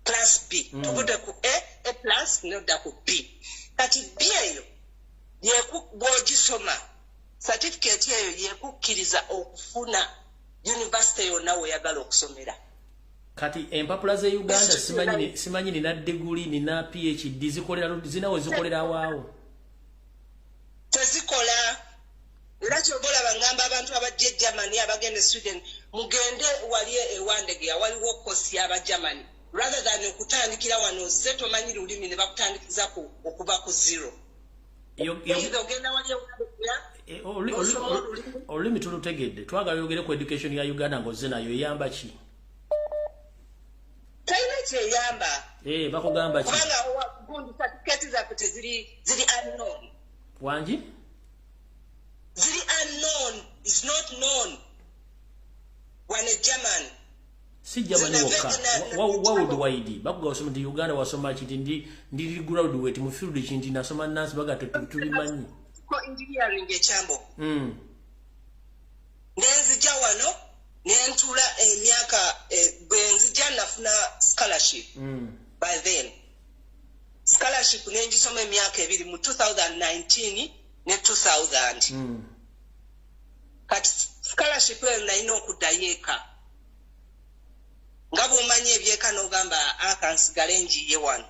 class B tuvudde ku A plus n'odda ku B. Kati B eyo bw'ogisoma certificate eyo yeekukkiriza okufuna university yonna w'oyagala okusomera. Kati empapula ze Uganda simanyi nina degree nina PhD zinawe zikolera waawo. Tezikola. Era kyobola bangamba abantu abajja Germany abagenda Sweden mugende wali ewandege waliwo kosi y'aba Germany rather than okutandikira wano ze tomanyi lulimi ne bakutandikiza okuva ku zero. Olulimi tulutegedde twagala yogere ku education ya Uganda ng'ozze nayo eyamba ki? Taina kyeyamba. Bakugamba ki? Kubanga gundi certificate zaffe ziri unknown. Wangi? Ziri unknown. Is not known. When a German. Si Germany wokka. Wawudu waidi. Bakuga wasoma nti Uganda wasoma ki ndi graduate mu field ki nti nasoma nurse baga tubimanyi. Ko engineering ekyambo. Nenzija wano nentula emyaka bwenzija nafuna scholarship. By then. Scholarship nenjisoma emyaka ebiri mu 2019 ne 2000. Kati scholarship eyo nalina okuddayo eka. Nga bw'omanyi ebyeka n'ogamba akansigale njiye wano.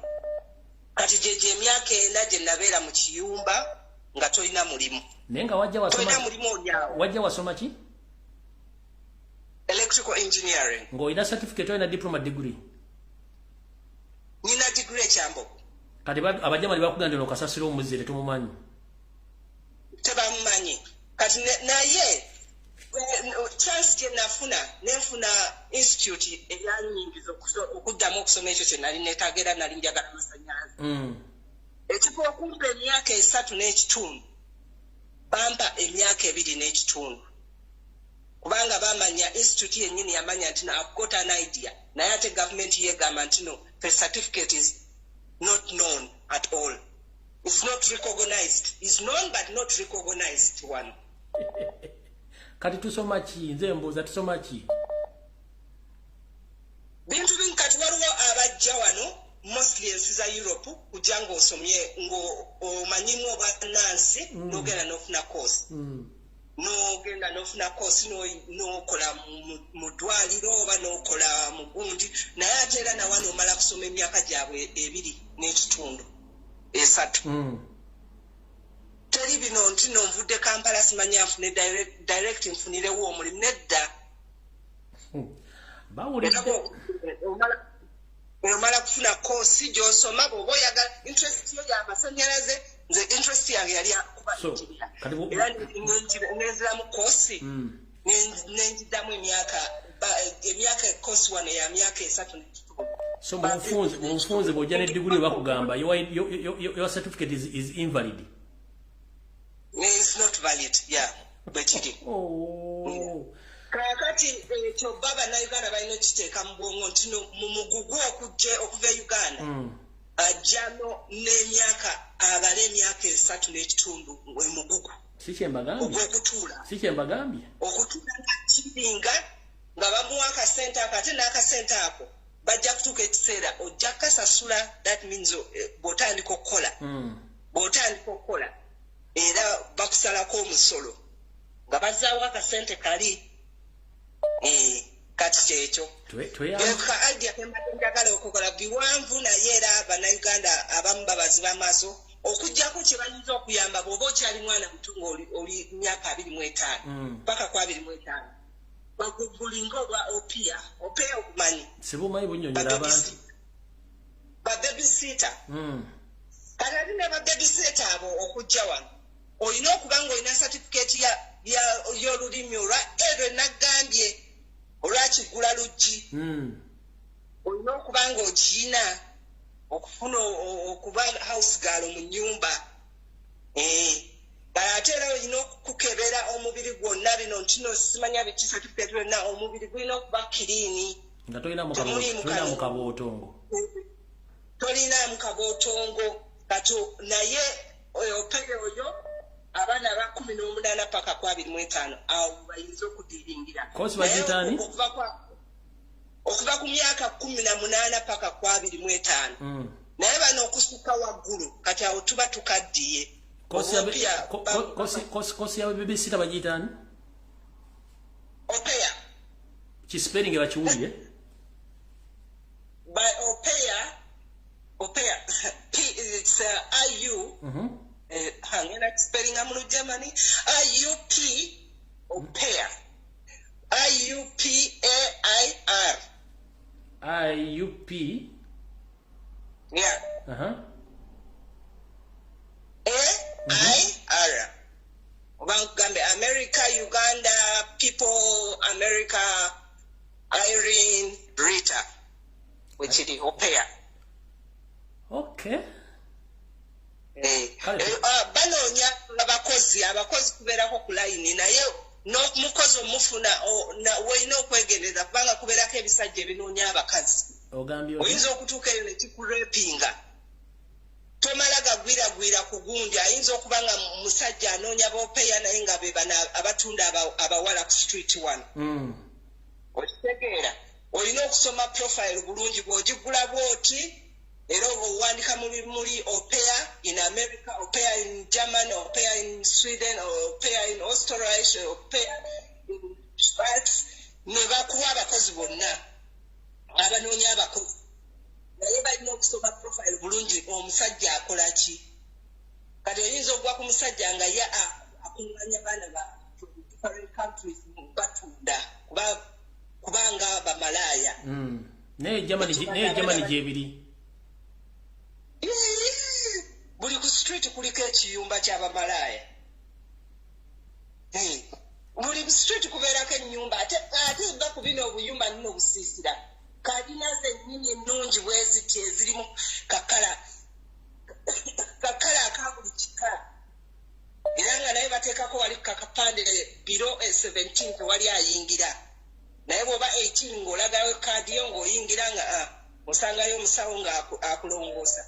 Kati gyegyo emyaka enda gye nabeera mu kiyumba nga tolina mulimu. Naye nga wajja wasoma ki? Electrical engineering. Ng'olina certificate olina diploma degree? Nina degree ekyambo. Kati abajamali bakuganda okasasira omuzire tumumanyi. Tebamumanyi. Kati naye chance gye nenfuna institute eyanyingiza okuddamu okusoma ekyo kye nali neetagera nali njagala amasannyalaze. Ekifa okumpa emyaka 3 n'ekitundu bampa emyaka 2 n'ekitundu. Kubanga bamanya institute yennyini yamanya nti I've got an idea. Naye ate government yegamba nti no, the certificate is not known at all. It's not recognized. It's known but not recognized one. Kati tusoma ki? Nze mbuuza tusoma ki? Bintu bingi kati waliwo abajja wano mostly ensi za Europe kujja ng'osomye ng'omanyimu obwannansi n'ogenda n'ofuna course. N'ogenda n'ofuna course n'okola mu ddwaliro oba n'okola mu gundi naye ate era na wano omala kusoma emyaka gyabwe 2 n'ekitundu 3. Teri bino nti nonvudde Kampala simanyi afune direct nfunirewo omulimu nedda. Omala kufuna course gy'osoma bw'oba oyagala interest yo y'amasannyalaze nze interest yange yali akuba engineer. Era nenziramu course nenjiddamu emyaka course wano ya myaka 3 n'ekitundu. So mufunze bw'ojja ne degree bakugamba your certificate is invalid. It's not valid, yeah. But it is. kakati ekyo baba na Uganda balina okiteeka mu bwongo nti mu mugugu okuva e Uganda ajjano n'emyaka abala emyaka 3 n'ekitundu mugugu sikyembagambye okutuula nga kiringa nga bamuwa akasente akate n'akasente ako bajja kutuuka ekiseera ojja kasasula. That means bw'otandika okukola era bakusalako omusolo nga bazaawo akasente kali. Kati kyekyo ka idea kembadde njagala okukola biwanvu naye era bannayuganda abamu babazi b'amaaso okujjako kye bayinza okuyamba bw'oba okyali mwana muto oli myaka 25 paka ku 25 bagugulinga obwa opia okumanyi sibumanyi bunnyonnyola abantu bababysita kati ate ne bababysita abo okujja wano olina okuba nga olina certificate y'olulimi olwa erwe nagambye olwakigula lujji olina okuba nga ogiyina okufuna okuba house girl mu nnyumba ate era olina okukebera omubiri gwonna bino ntino simanya biki certificate byonna omubiri gulina okuba kiriini nga tolina mu kabootongo kati naye opere oyo abaana ba 18 paka ku 25 awo bayinza okudiringira okuva ku myaka 18 paka ku 25 naye bano okusukka waggulu kati awo tuba tukaddiye. Kosi ya BBC tabajitani opea kispelling bakiwulire by opea it's IU hangena spelling amulu Germany IUP opea IUPAIR IUP yeah AIR Ugandan, America, Uganda, people, America, Irene, Rita, which is the opea. Okay. Banonya abakozi kubeerako ku line naye n'omukozi omufuna weeyina okwegendereza kubanga kubeerako ebisajja ebinoonya abakazi. Oyinza okutuuka eyo ne kikurepinga. Tomala gagwiragwira ku gundi ayinza okuba nga musajja anoonya b'opeya naye nga be bana abatunda abawala ku street one. Okitegeera olina okusoma profile bulungi bw'ogigula bw'oti era owandiika muri opea in America, opea in Germany, opea in Sweden, opea in Australia, opea in Schweiz ne bakuwa abakozi bonna abanoonya abakozi. Naye balina okusoma profile bulungi omusajja akola ki. Kati oyinza okugwa ku musajja nga ye akuŋŋanya baana ba different countries batunda kubanga bamalaaya. Naye Germany gyebiri. Buli ku street kuliko ekiyumba ky'abamalaaya. Buli ku street kubeerako ennyumba ate nga ku bino obuyumba nino obusiisira. Kadina zennyini ennungi bweziti ezirimu kakala aka buli kika. Era nga naye bateekako wali kakapande biro 17 wali ayingira. Naye bw'oba 18 ng'olagayo kaadi yo ng'oyingira nga osangayo omusawo ng'akulongoosa.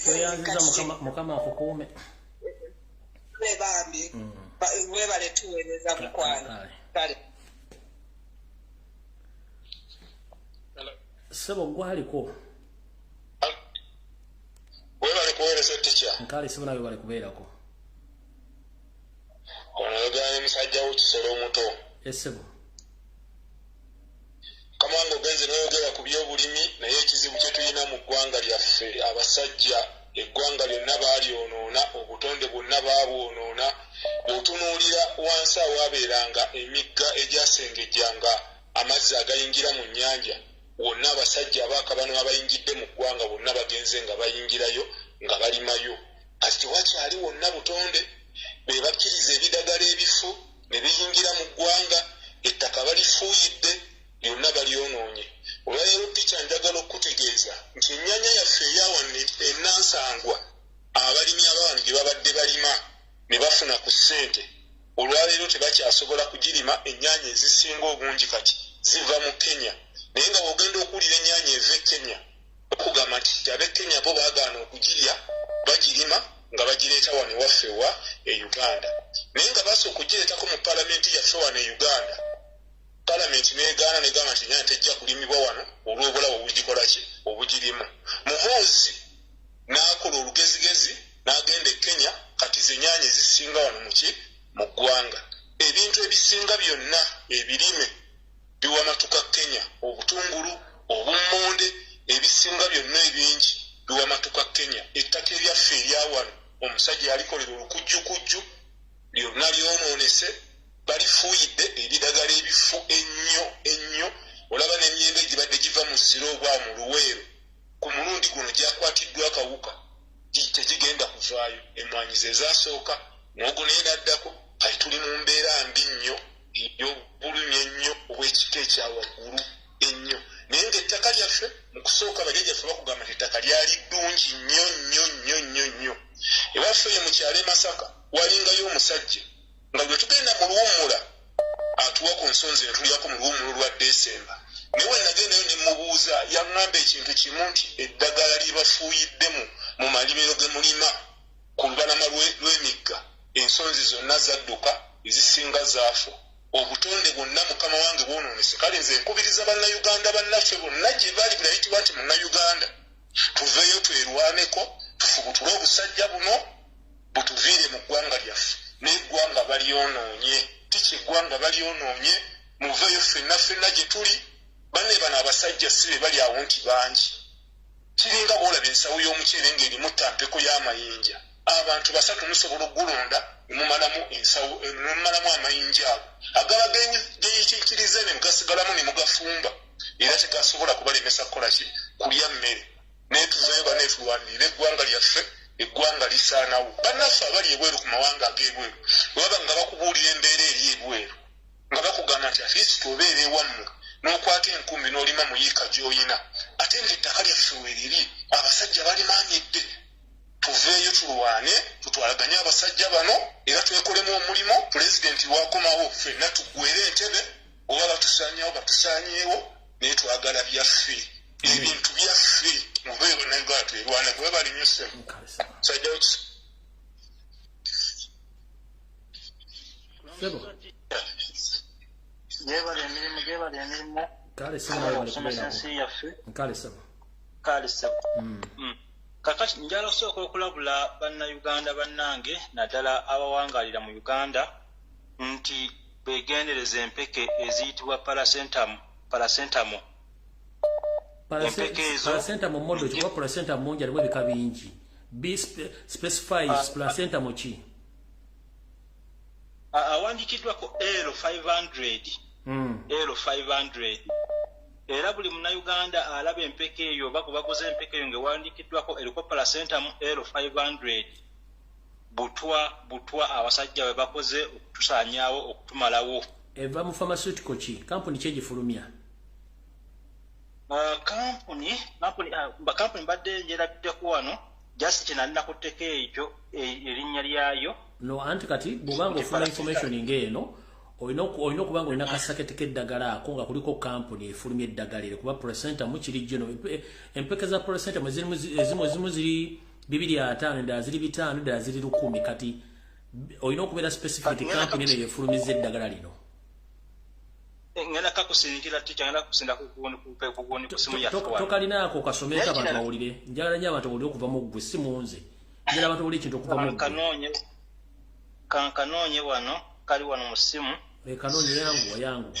Toyanziza mukama akukuume. Bambi webale tuweereza mukwano. Kale. Sebo gwaliko. Webale kuweereza teacher. Nkale sebo nawe bale kubeerako. Onoganye musajja w'ekisolo omuto. Sebo. Kamango genze n'oyogera ku by'obulimi naye ekizibu kye tulina mu ggwanga lyaffe abasajja eggwanga lyonna baalyonoona obutonde bwonna baabwonoona bw'otunuulira wansi awaabeeranga emigga egyasengejjanga amazzi agayingira mu nnyanja wonna abasajja abaakabano abayingidde mu ggwanga bonna bagenze nga bayingirayo nga balimayo kati tewakyali wonna butonde be bakkiriza ebidagala ebifu ne biyingira mu ggwanga ettaka balifuuyidde byonna balyonoonye. Olwaleero picha njagala okutegeeza nti ennyanya yaffe eyawano ennansangwa abalimi abawange babadde balima ne bafuna ku ssente olwaleero tebakyasobola kugirima. Ennyaanya ezisinga obungi kati ziva mu Kenya, naye nga bw'ogenda okuwulira ennyaanya eva e Kenya okugamba nti ab'e Kenya bo baagaana okugirya, bagirima nga bagireeta wano ewaffe wa Uganda, naye nga basooka okugireetako mu paalamenti yaffe wano e Uganda. Paalamenti n'egaana n'egamba nti ennyaanya tejja kulimibwa wano olw'obulawo obugikola ki obugirimu. Muhoozi n'akola olugezigezi n'agenda e Kenya, kati ze ennyaanya ezisinga wano mu ggwanga. Ebintu ebisinga byonna ebirime biwamatuka Kenya, obutungulu, obummonde, ebisinga byonna ebingi biwamatuka Kenya. Ettaka eryaffe eryawano omusajja yalikolera olukujjukujju lyonna lyonoonese, balifuuyidde ebidagala ebifu ennyo. Olaba n'emyembe egibadde giva mu sirobwa mu Luweero ku mulundi guno gyakwatiddwa akawuka, tegigenda kuvaayo. Emmwanyi ze zaasooka, n'ogwo naye n'addako. Kati tuli mu mbeera mbi nnyo ey'obulumi ennyo obw'ekika ekyawaggulu ennyo, naye ng'ettaka lyaffe mu kusooka bajjajjaffe bakugamba nti ettaka lyali ddungi nnyo. Ewaffe eyo mu kyalo e Masaka walingayo omusajja nga bwe tugenda mu luwummula atuwa ku nsonzi ne tulyako mu luwummulo lwa Desemba. Naye we nagendayo ne mubuuza, yaŋŋamba ekintu kimu nti eddagala libafuuyiddemu mu malimiro ge mulima ku lubalama lw'emigga, ensonzi zonna zadduka, ezisinga zaafu, obutonde bwonna mukama wange bwonoonese. Kale nze nkubiriza bannayuganda bannaffe bonna gye bali bulayitibwa nti munnayuganda tuveeyo twerwaneko, tufubutule obusajja buno butuviire mu ggwanga lyaffe. N'eggwanga balyonoonye, tiki eggwanga balyonoonye, muveeyo ffenna gye tuli. Banne bano abasajja si be bali awo nti bangi, kiringa bw'olaba ensawo y'omuceere ng'erimu ttampeko y'amayinja. Abantu 3 musobola oggulonda nemumalamu ensawo, nemumalamu amayinja ago agaba geyikiriza ne mugasigalamu ne mugafumba, era tegasobola kubalemesa kukola ki kulya mmere. Naye tuveeyo baneetulwanirira eggwanga lyaffe, eggwanga lisaanawo. Bannaffe abali ebweru ku mawanga ag'ebweru bwaba nga bakubuulira embeera eri ebweru nga bakugamba nti afiisi tuobeera ewammwe n'okwata enkumbi n'olima mu yiika gy'oyina, ate ng'ettaka lyaffe weriri abasajja balimaanidde. Tuveeyo tulwane, tutwalaganye abasajja bano era twekolemu omulimu. Pulezidenti wakomawo, ffenna tuggwere entebe, oba batusaanyeewo batusaanyeewo, naye twagala byaffe, ebintu byaffe. Muveeyo bannayuganda twerwane, kuba balinyuse sajja Gebale emirimu kale sema kakati njala osooka okulabula bannayuganda bannange naddala abawangalira mu Uganda nti begendereza empeke eziyitibwa parasentamo. Parasentamo modo chikuwa parasentamo mungi alimu ebika bingi. Be specifies parasentamo ki? Awandikiddwako L500. L500. Era buli munnayuganda alaba empeke eyo baguze empeke eyo ng'ewandikiddwako eriko parasentamo L500. Butwa abasajja bwe bakoze okutusaanyaawo okutumalawo. Eva mu pharmaceutical ki? Kampuni ki egifulumya? Kampuni mbadde njerabiddeko wano just kinalina ku tteka ekyo erinnya lyayo. No, anti kati bw'obanga ofuna information ng'eno olina okuba nga olina kasaketi k'eddagala ako nga kuliko kampuni efulumya eddagala eryo kuba parasentamo kiri gino. Empeke za parasentamo ezimu ziri 250 endala ziri 5 endala ziri 10. Kati olina okubeera specific kampuni eno efulumiza eddagala lino. Ngenda kakusindikira ngenda kusinda kuguni ku simu yaffe. Tokalinaako kasomeka abantu bawulire. Njagala nnyo abantu bawulire okuva mu ggwe si munze. Njagala abantu bawulire ekintu okuva mu ggwe. Kankanoonye wano kali wano mu simu. Kanoonye yangu.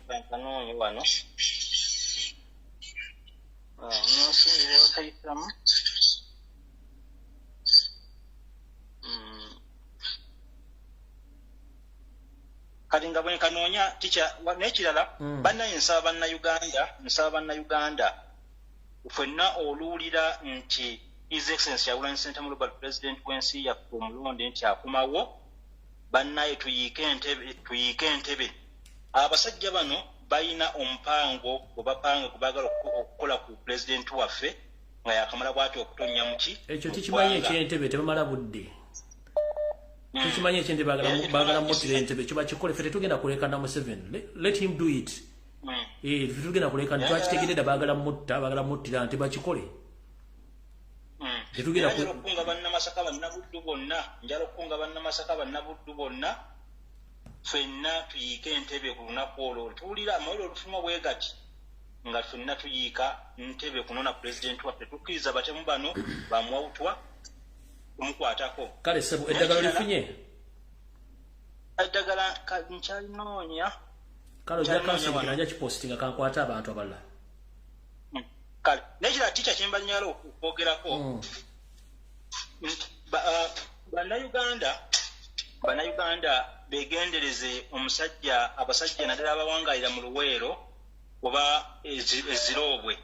Kankanoonye wano. Nosinzire bakayitamu. Kati nga bwe kanoonya ticha n'ekirala bannaye nsaba bannayuganda ffenna oluwulira nti His Excellency Yawula Ssentamu Robert President w'ensi yaffe omulonde nti akumawo bannaye tuyiike entebe. Abasajja bano balina omupango gwe baagala okukola ku pulezidenti waffe nga yakamala bw'ati okutonnya mu ki. Ekyo tikimanyi eky'entebe tebamala budde. Tukimanye ekindi bagala motire Entebbe kiba kikole fete tugenda kuleka na Museveni. Let him do it. Tugenda kuleka twakitegeredde bagala muttira Entebbe kikole. Tugenda kunga banna masaka banna buddu bonna, njalo kunga banna masaka banna buddu bonna. Fenna tuyike Entebbe ku lunaku olwo. Tuwulira amawulire olufuma bwe gati. Nga fenna tuyika Entebbe kunona president waffe tukiriza batemu bano bamwawutwa umukwatako. Kale sebo eddagala lifunye. Eddagala nkyalinonya. Kale ojja kansingira ajja kipostinga kankwata abantu abalala. Kale nekira teacher kyembanyalo okwogerako. Bannayuganda begendereze abasajja naddala abawangaalira mu Luweero oba ezirobwe.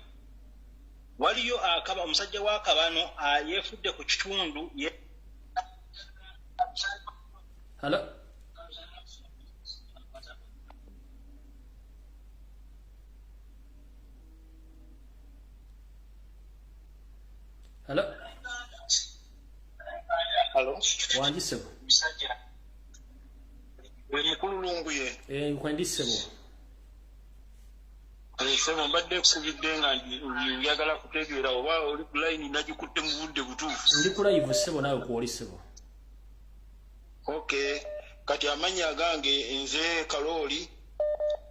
Waliyo omusajja wa Kabano yeefudde ku kitundu Hello? Hello? Hello? Wanjisebo. Mukulu Lumbuye. Nkwendisebo. Sebo mbadde kubidde nga njagala kutegeera oba oli ku line nagikutte mu budde butuufu. Ndi ku live sebo nawe kwoli sebo. Okay. Kati amanya gange nze Kaloli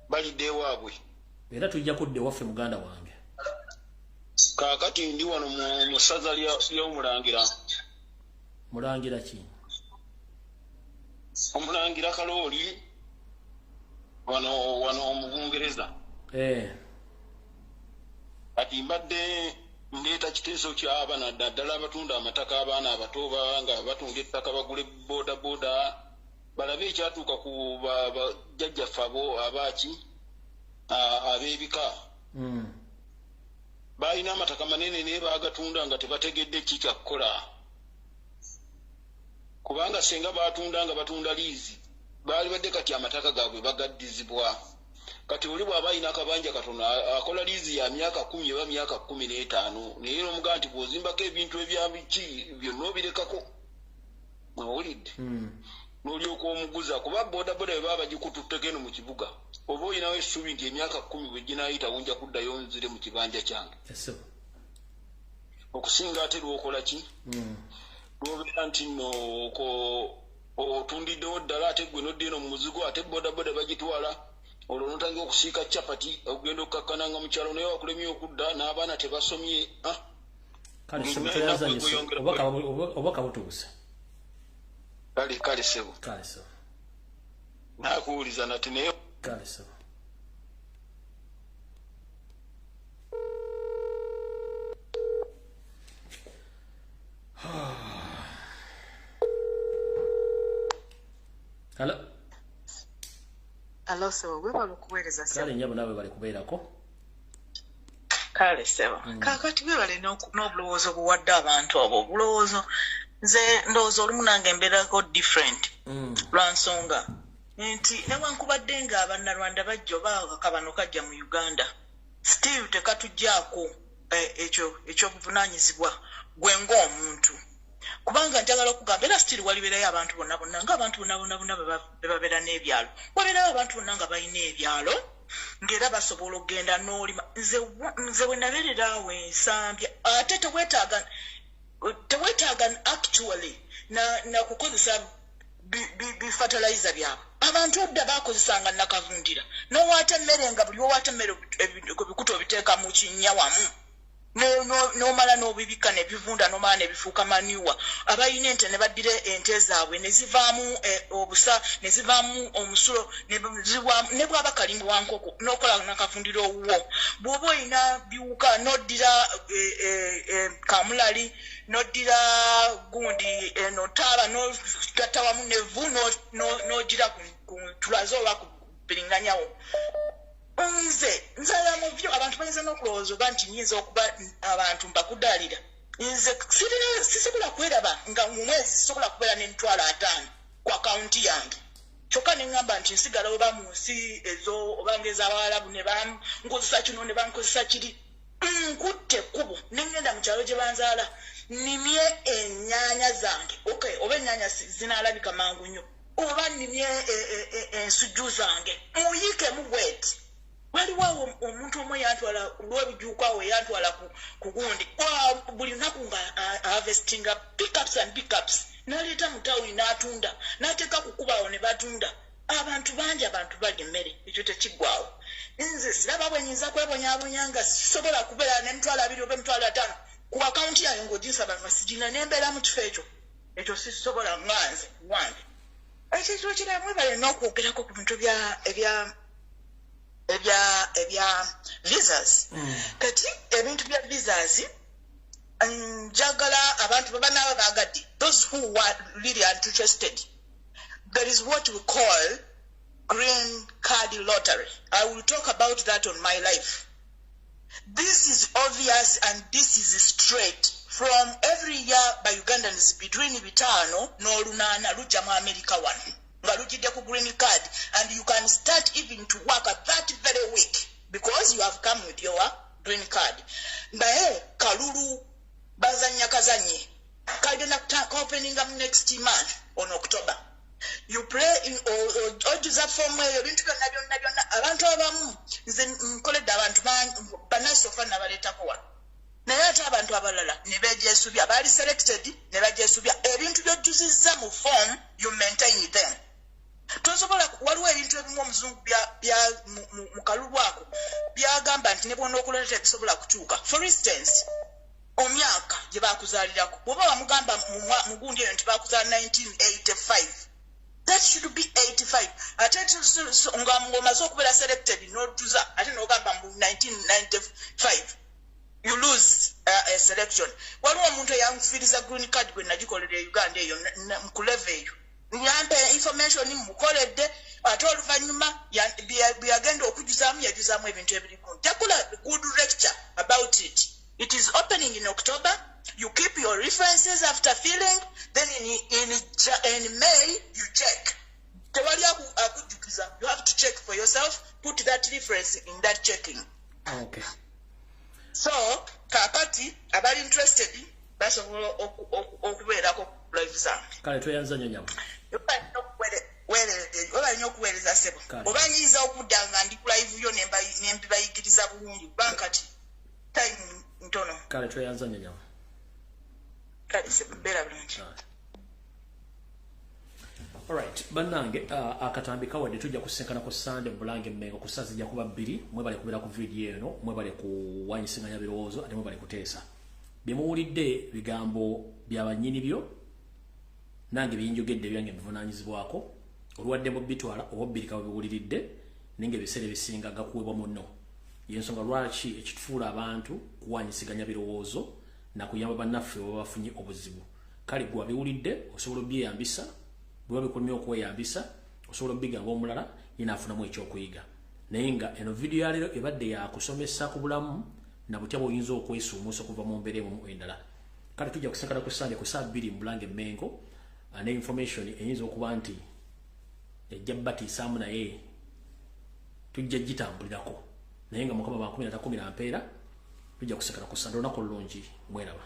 balidde waabwe. Era tujja kudde waffe muganda wange. Kaakati ndi wano mu ssaza ly'Omulangira. Mulangira ki? Omulangira Kaloli wano mu Bungereza. Kati mbadde ndeeta kiteeso ky'abaana ddala abatunda amataka abaana abato nga batunda ettaka bagule boda balabe ekyatuuka ku bajjajjaffe abo abaaki ab'ebika. Baalina amataka manene naye baagatunda nga tebategedde ki kyakukola. Kubanga senga baatunda nga batunda liizi baali badde kati amataka gaabwe bagaddizibwa. Kati oli bw'aba alina akabanja katono akola liizi ya myaka 10 oba myaka 15 naye n'omugaa nti bw'ozimbako ebintu ebyabiki byonna obirekako. Mawulidde. N'olyoka omuguza kuba bodaboda bwe baba bagikututteko eno mu kibuga. Oba olinawo essuubi nti emyaka 10 bwe ginaayitawo nja kuddayo nzire mu kibanja kyange. Okusinga ate lw'okola ki? Lw'obeera nti nno otundiddewo ddala ate gwe nodda eno mu muzigo ate bodaboda bagitwala. Olwo notangira okusiika capati okugenda okukakkananga mu kyalo naye wakulemye okudda n'abaana tebasomye. Kale sebo tuyazanyise oba kabutuuse. Kale sebo. Kale sebo. Nakuwuliza nati naye. Kale sebo. Hello? Hello, sebo. We bali kuweereza sebo. Kale nyabo nawe bali kubeerako. Kale sebo. Kakati we bali n'obulowoozo buwadde abantu abo. Obulowoozo nze ndowooza olumu nange embeerako different. Lwa nsonga nti newankubadde nga Abannarwanda bajja oba Kabano kajja mu Uganda still tekatuggyako ekyobuvunaanyizibwa gwe ng'omuntu. Kubanga njagala okugamba era still walibeerayo abantu bonna bonna ng'abantu bonna be babeera n'ebyalo. Wabeerayo abantu bonna nga balina ebyalo ng'era basobola okgenda n'olima. Nze bwe nabeerera awo ensambya ate teweetaaga actually na kukozesa bifertilizer byabo. Abantu odda bakozesanga nakavundira. N'owaata emmere nga buli owaata emmere ku bikuta obiteeka mu kinnya wamu. N'omala n'obibika ne bivunda n'omala ne bifuuka manure. Abalina ente ne baddira ente zaabwe ne zivaamu obusa ne zivaamu omusulo ne bw'aba kalimbo wa nkoko n'okola nakavundira owuwo. Bw'oba olina biwuka n'oddira kamulali n'oddira gundi n'otaaba n'ogatta wamu n'evvu n'ogira ku tulaze oba ku biringanyawo. Nze nzala mu byo abantu bayinza n'okulowooza oba nti nyinza okuba abantu mbakudaalira. Nze sisobola kweraba nga mu mwezi sisobola kubeera n'emitwalo 5 ku akawunti yange. Kyokka ne ŋŋamba nti nsigala oba mu nsi ezo oba ng'ez'Abawarabu ne bankozesa kino ne bankozesa kiri. Nkutte ekkubo ne ŋŋenda mu kyalo gye banzaala nimye ennyaanya zange. Okay, oba ennyanya zinaalabika mangu nnyo oba nnimye ensujju zange muyiikemu bweti waliwo omuntu omwe yantwala lw'ebijuuko awo yantwala ku gundi buli lunaku nga harvestinga pickups and pickups n'aleeta mu tawuni n'atunda n'ateeka kukubawo ne batunda abantu bangi abantu balya emmere ekyo tekiggwawo nze siraba bwe nyinza kwebonyaabonya nga sisobola kubeera n'emitwalo 2 oba emitwalo 5 ku akawunti yayo ng'oginsaba nga sigina nembeera mu kifo ekyo sisobola nganze wange ekyo kiramu balina okwogerako ku bintu ebya visas kati ebintu bya visas njagala abantu babanaaba bagadde those who were really interested. There is what we call green card lottery. I will talk about that on my life. This is obvious and this is straight from every year by Ugandans between bitano n'olunana lujja mu America 1 nga lujjidde ku green card and you can start even to work at that very week because you have come with your green card. Naye kalulu bazanya kazanye kagenda opening up next month on October. You pray in ojuza form eyo bintu byonna abantu abamu nze nkoledde abantu banasofa nabaleetako wano naye ate abantu abalala ne beejesubya baali selected ne bajesubya ebintu byojjuzizza mu form you maintain them. Tosobola waliwo ebintu ebimu omuzungu mu kalulu ako byagamba nti ne bwona okuleeta bisobola kutuuka. For instance omyaka gye baakuzaalirako bw'oba wamugamba mu gundi eyo nti baakuzaala 1985 that should be 85 ate nga ngomaze okubeera selected n'otuza ate n'ogamba mu 1995 you lose a selection. Waliwo omuntu eyanfiriza green card gwe nagikolera e Uganda eyo ku level eyo nyampe information mukoledde ate oluvannyuma byagenda okujuzaamu yajuzaamu ebintu ebiri ku jakula good lecture about it. It is opening in October. You keep your references after filling. Then in May, you check. You have to check for yourself. Put that reference in that checking. Okay. So, kakati, abali interested, that's okubeerako live zam. Kale tweyanza nnyo nyama. Obalina okuweereza sebo. Oba nyiza okudda nga ndi ku live yo nembibayigiriza bulungi. Bankati, time ntono. Kale tweyanza nnyo nyama. Kale sebera bulungi. Alright, bannange akatambi kawadde tujja kusenkana ku Sunday Bulange Mmengo ku saa zijja kuba 2 mwebale kubeera ku video eno mwebale ku wanyisinganya birowoozo ate mwebale kuteesa byemuwulidde bigambo by'abanyini byo nange biyinjogedde byange bivunaanyizibwako oluwadde mu bitwala oba bbirika biwuliridde ninge ebiseera ebisinga gakuwebwa munno yensonga lwaki ekitufuula abantu kuwanyisiganya birowoozo na kuyamba bannaffe bwe bafunye obuzibu kale gwe biwulidde osobola obyeyambisa bwe bikulumya okweyambisa osobola obigamba omulala yenaafunamu ekyokuyiga naye nga eno video ya leero ebadde yakusomesa ku bulamu na butya bw'oyinza okwesuumuusa okuva mu mbeera emu endala kale tujja kusenkana ku Sunday ku saa 2 mu Bulange Mmengo ne information eyinza okuba nti ejja batiisaamu naye tujja gitambulirako naye nga mukama ba 10 mpeera tujja kusenkana ku Sunday olunaku olulungi mweraba.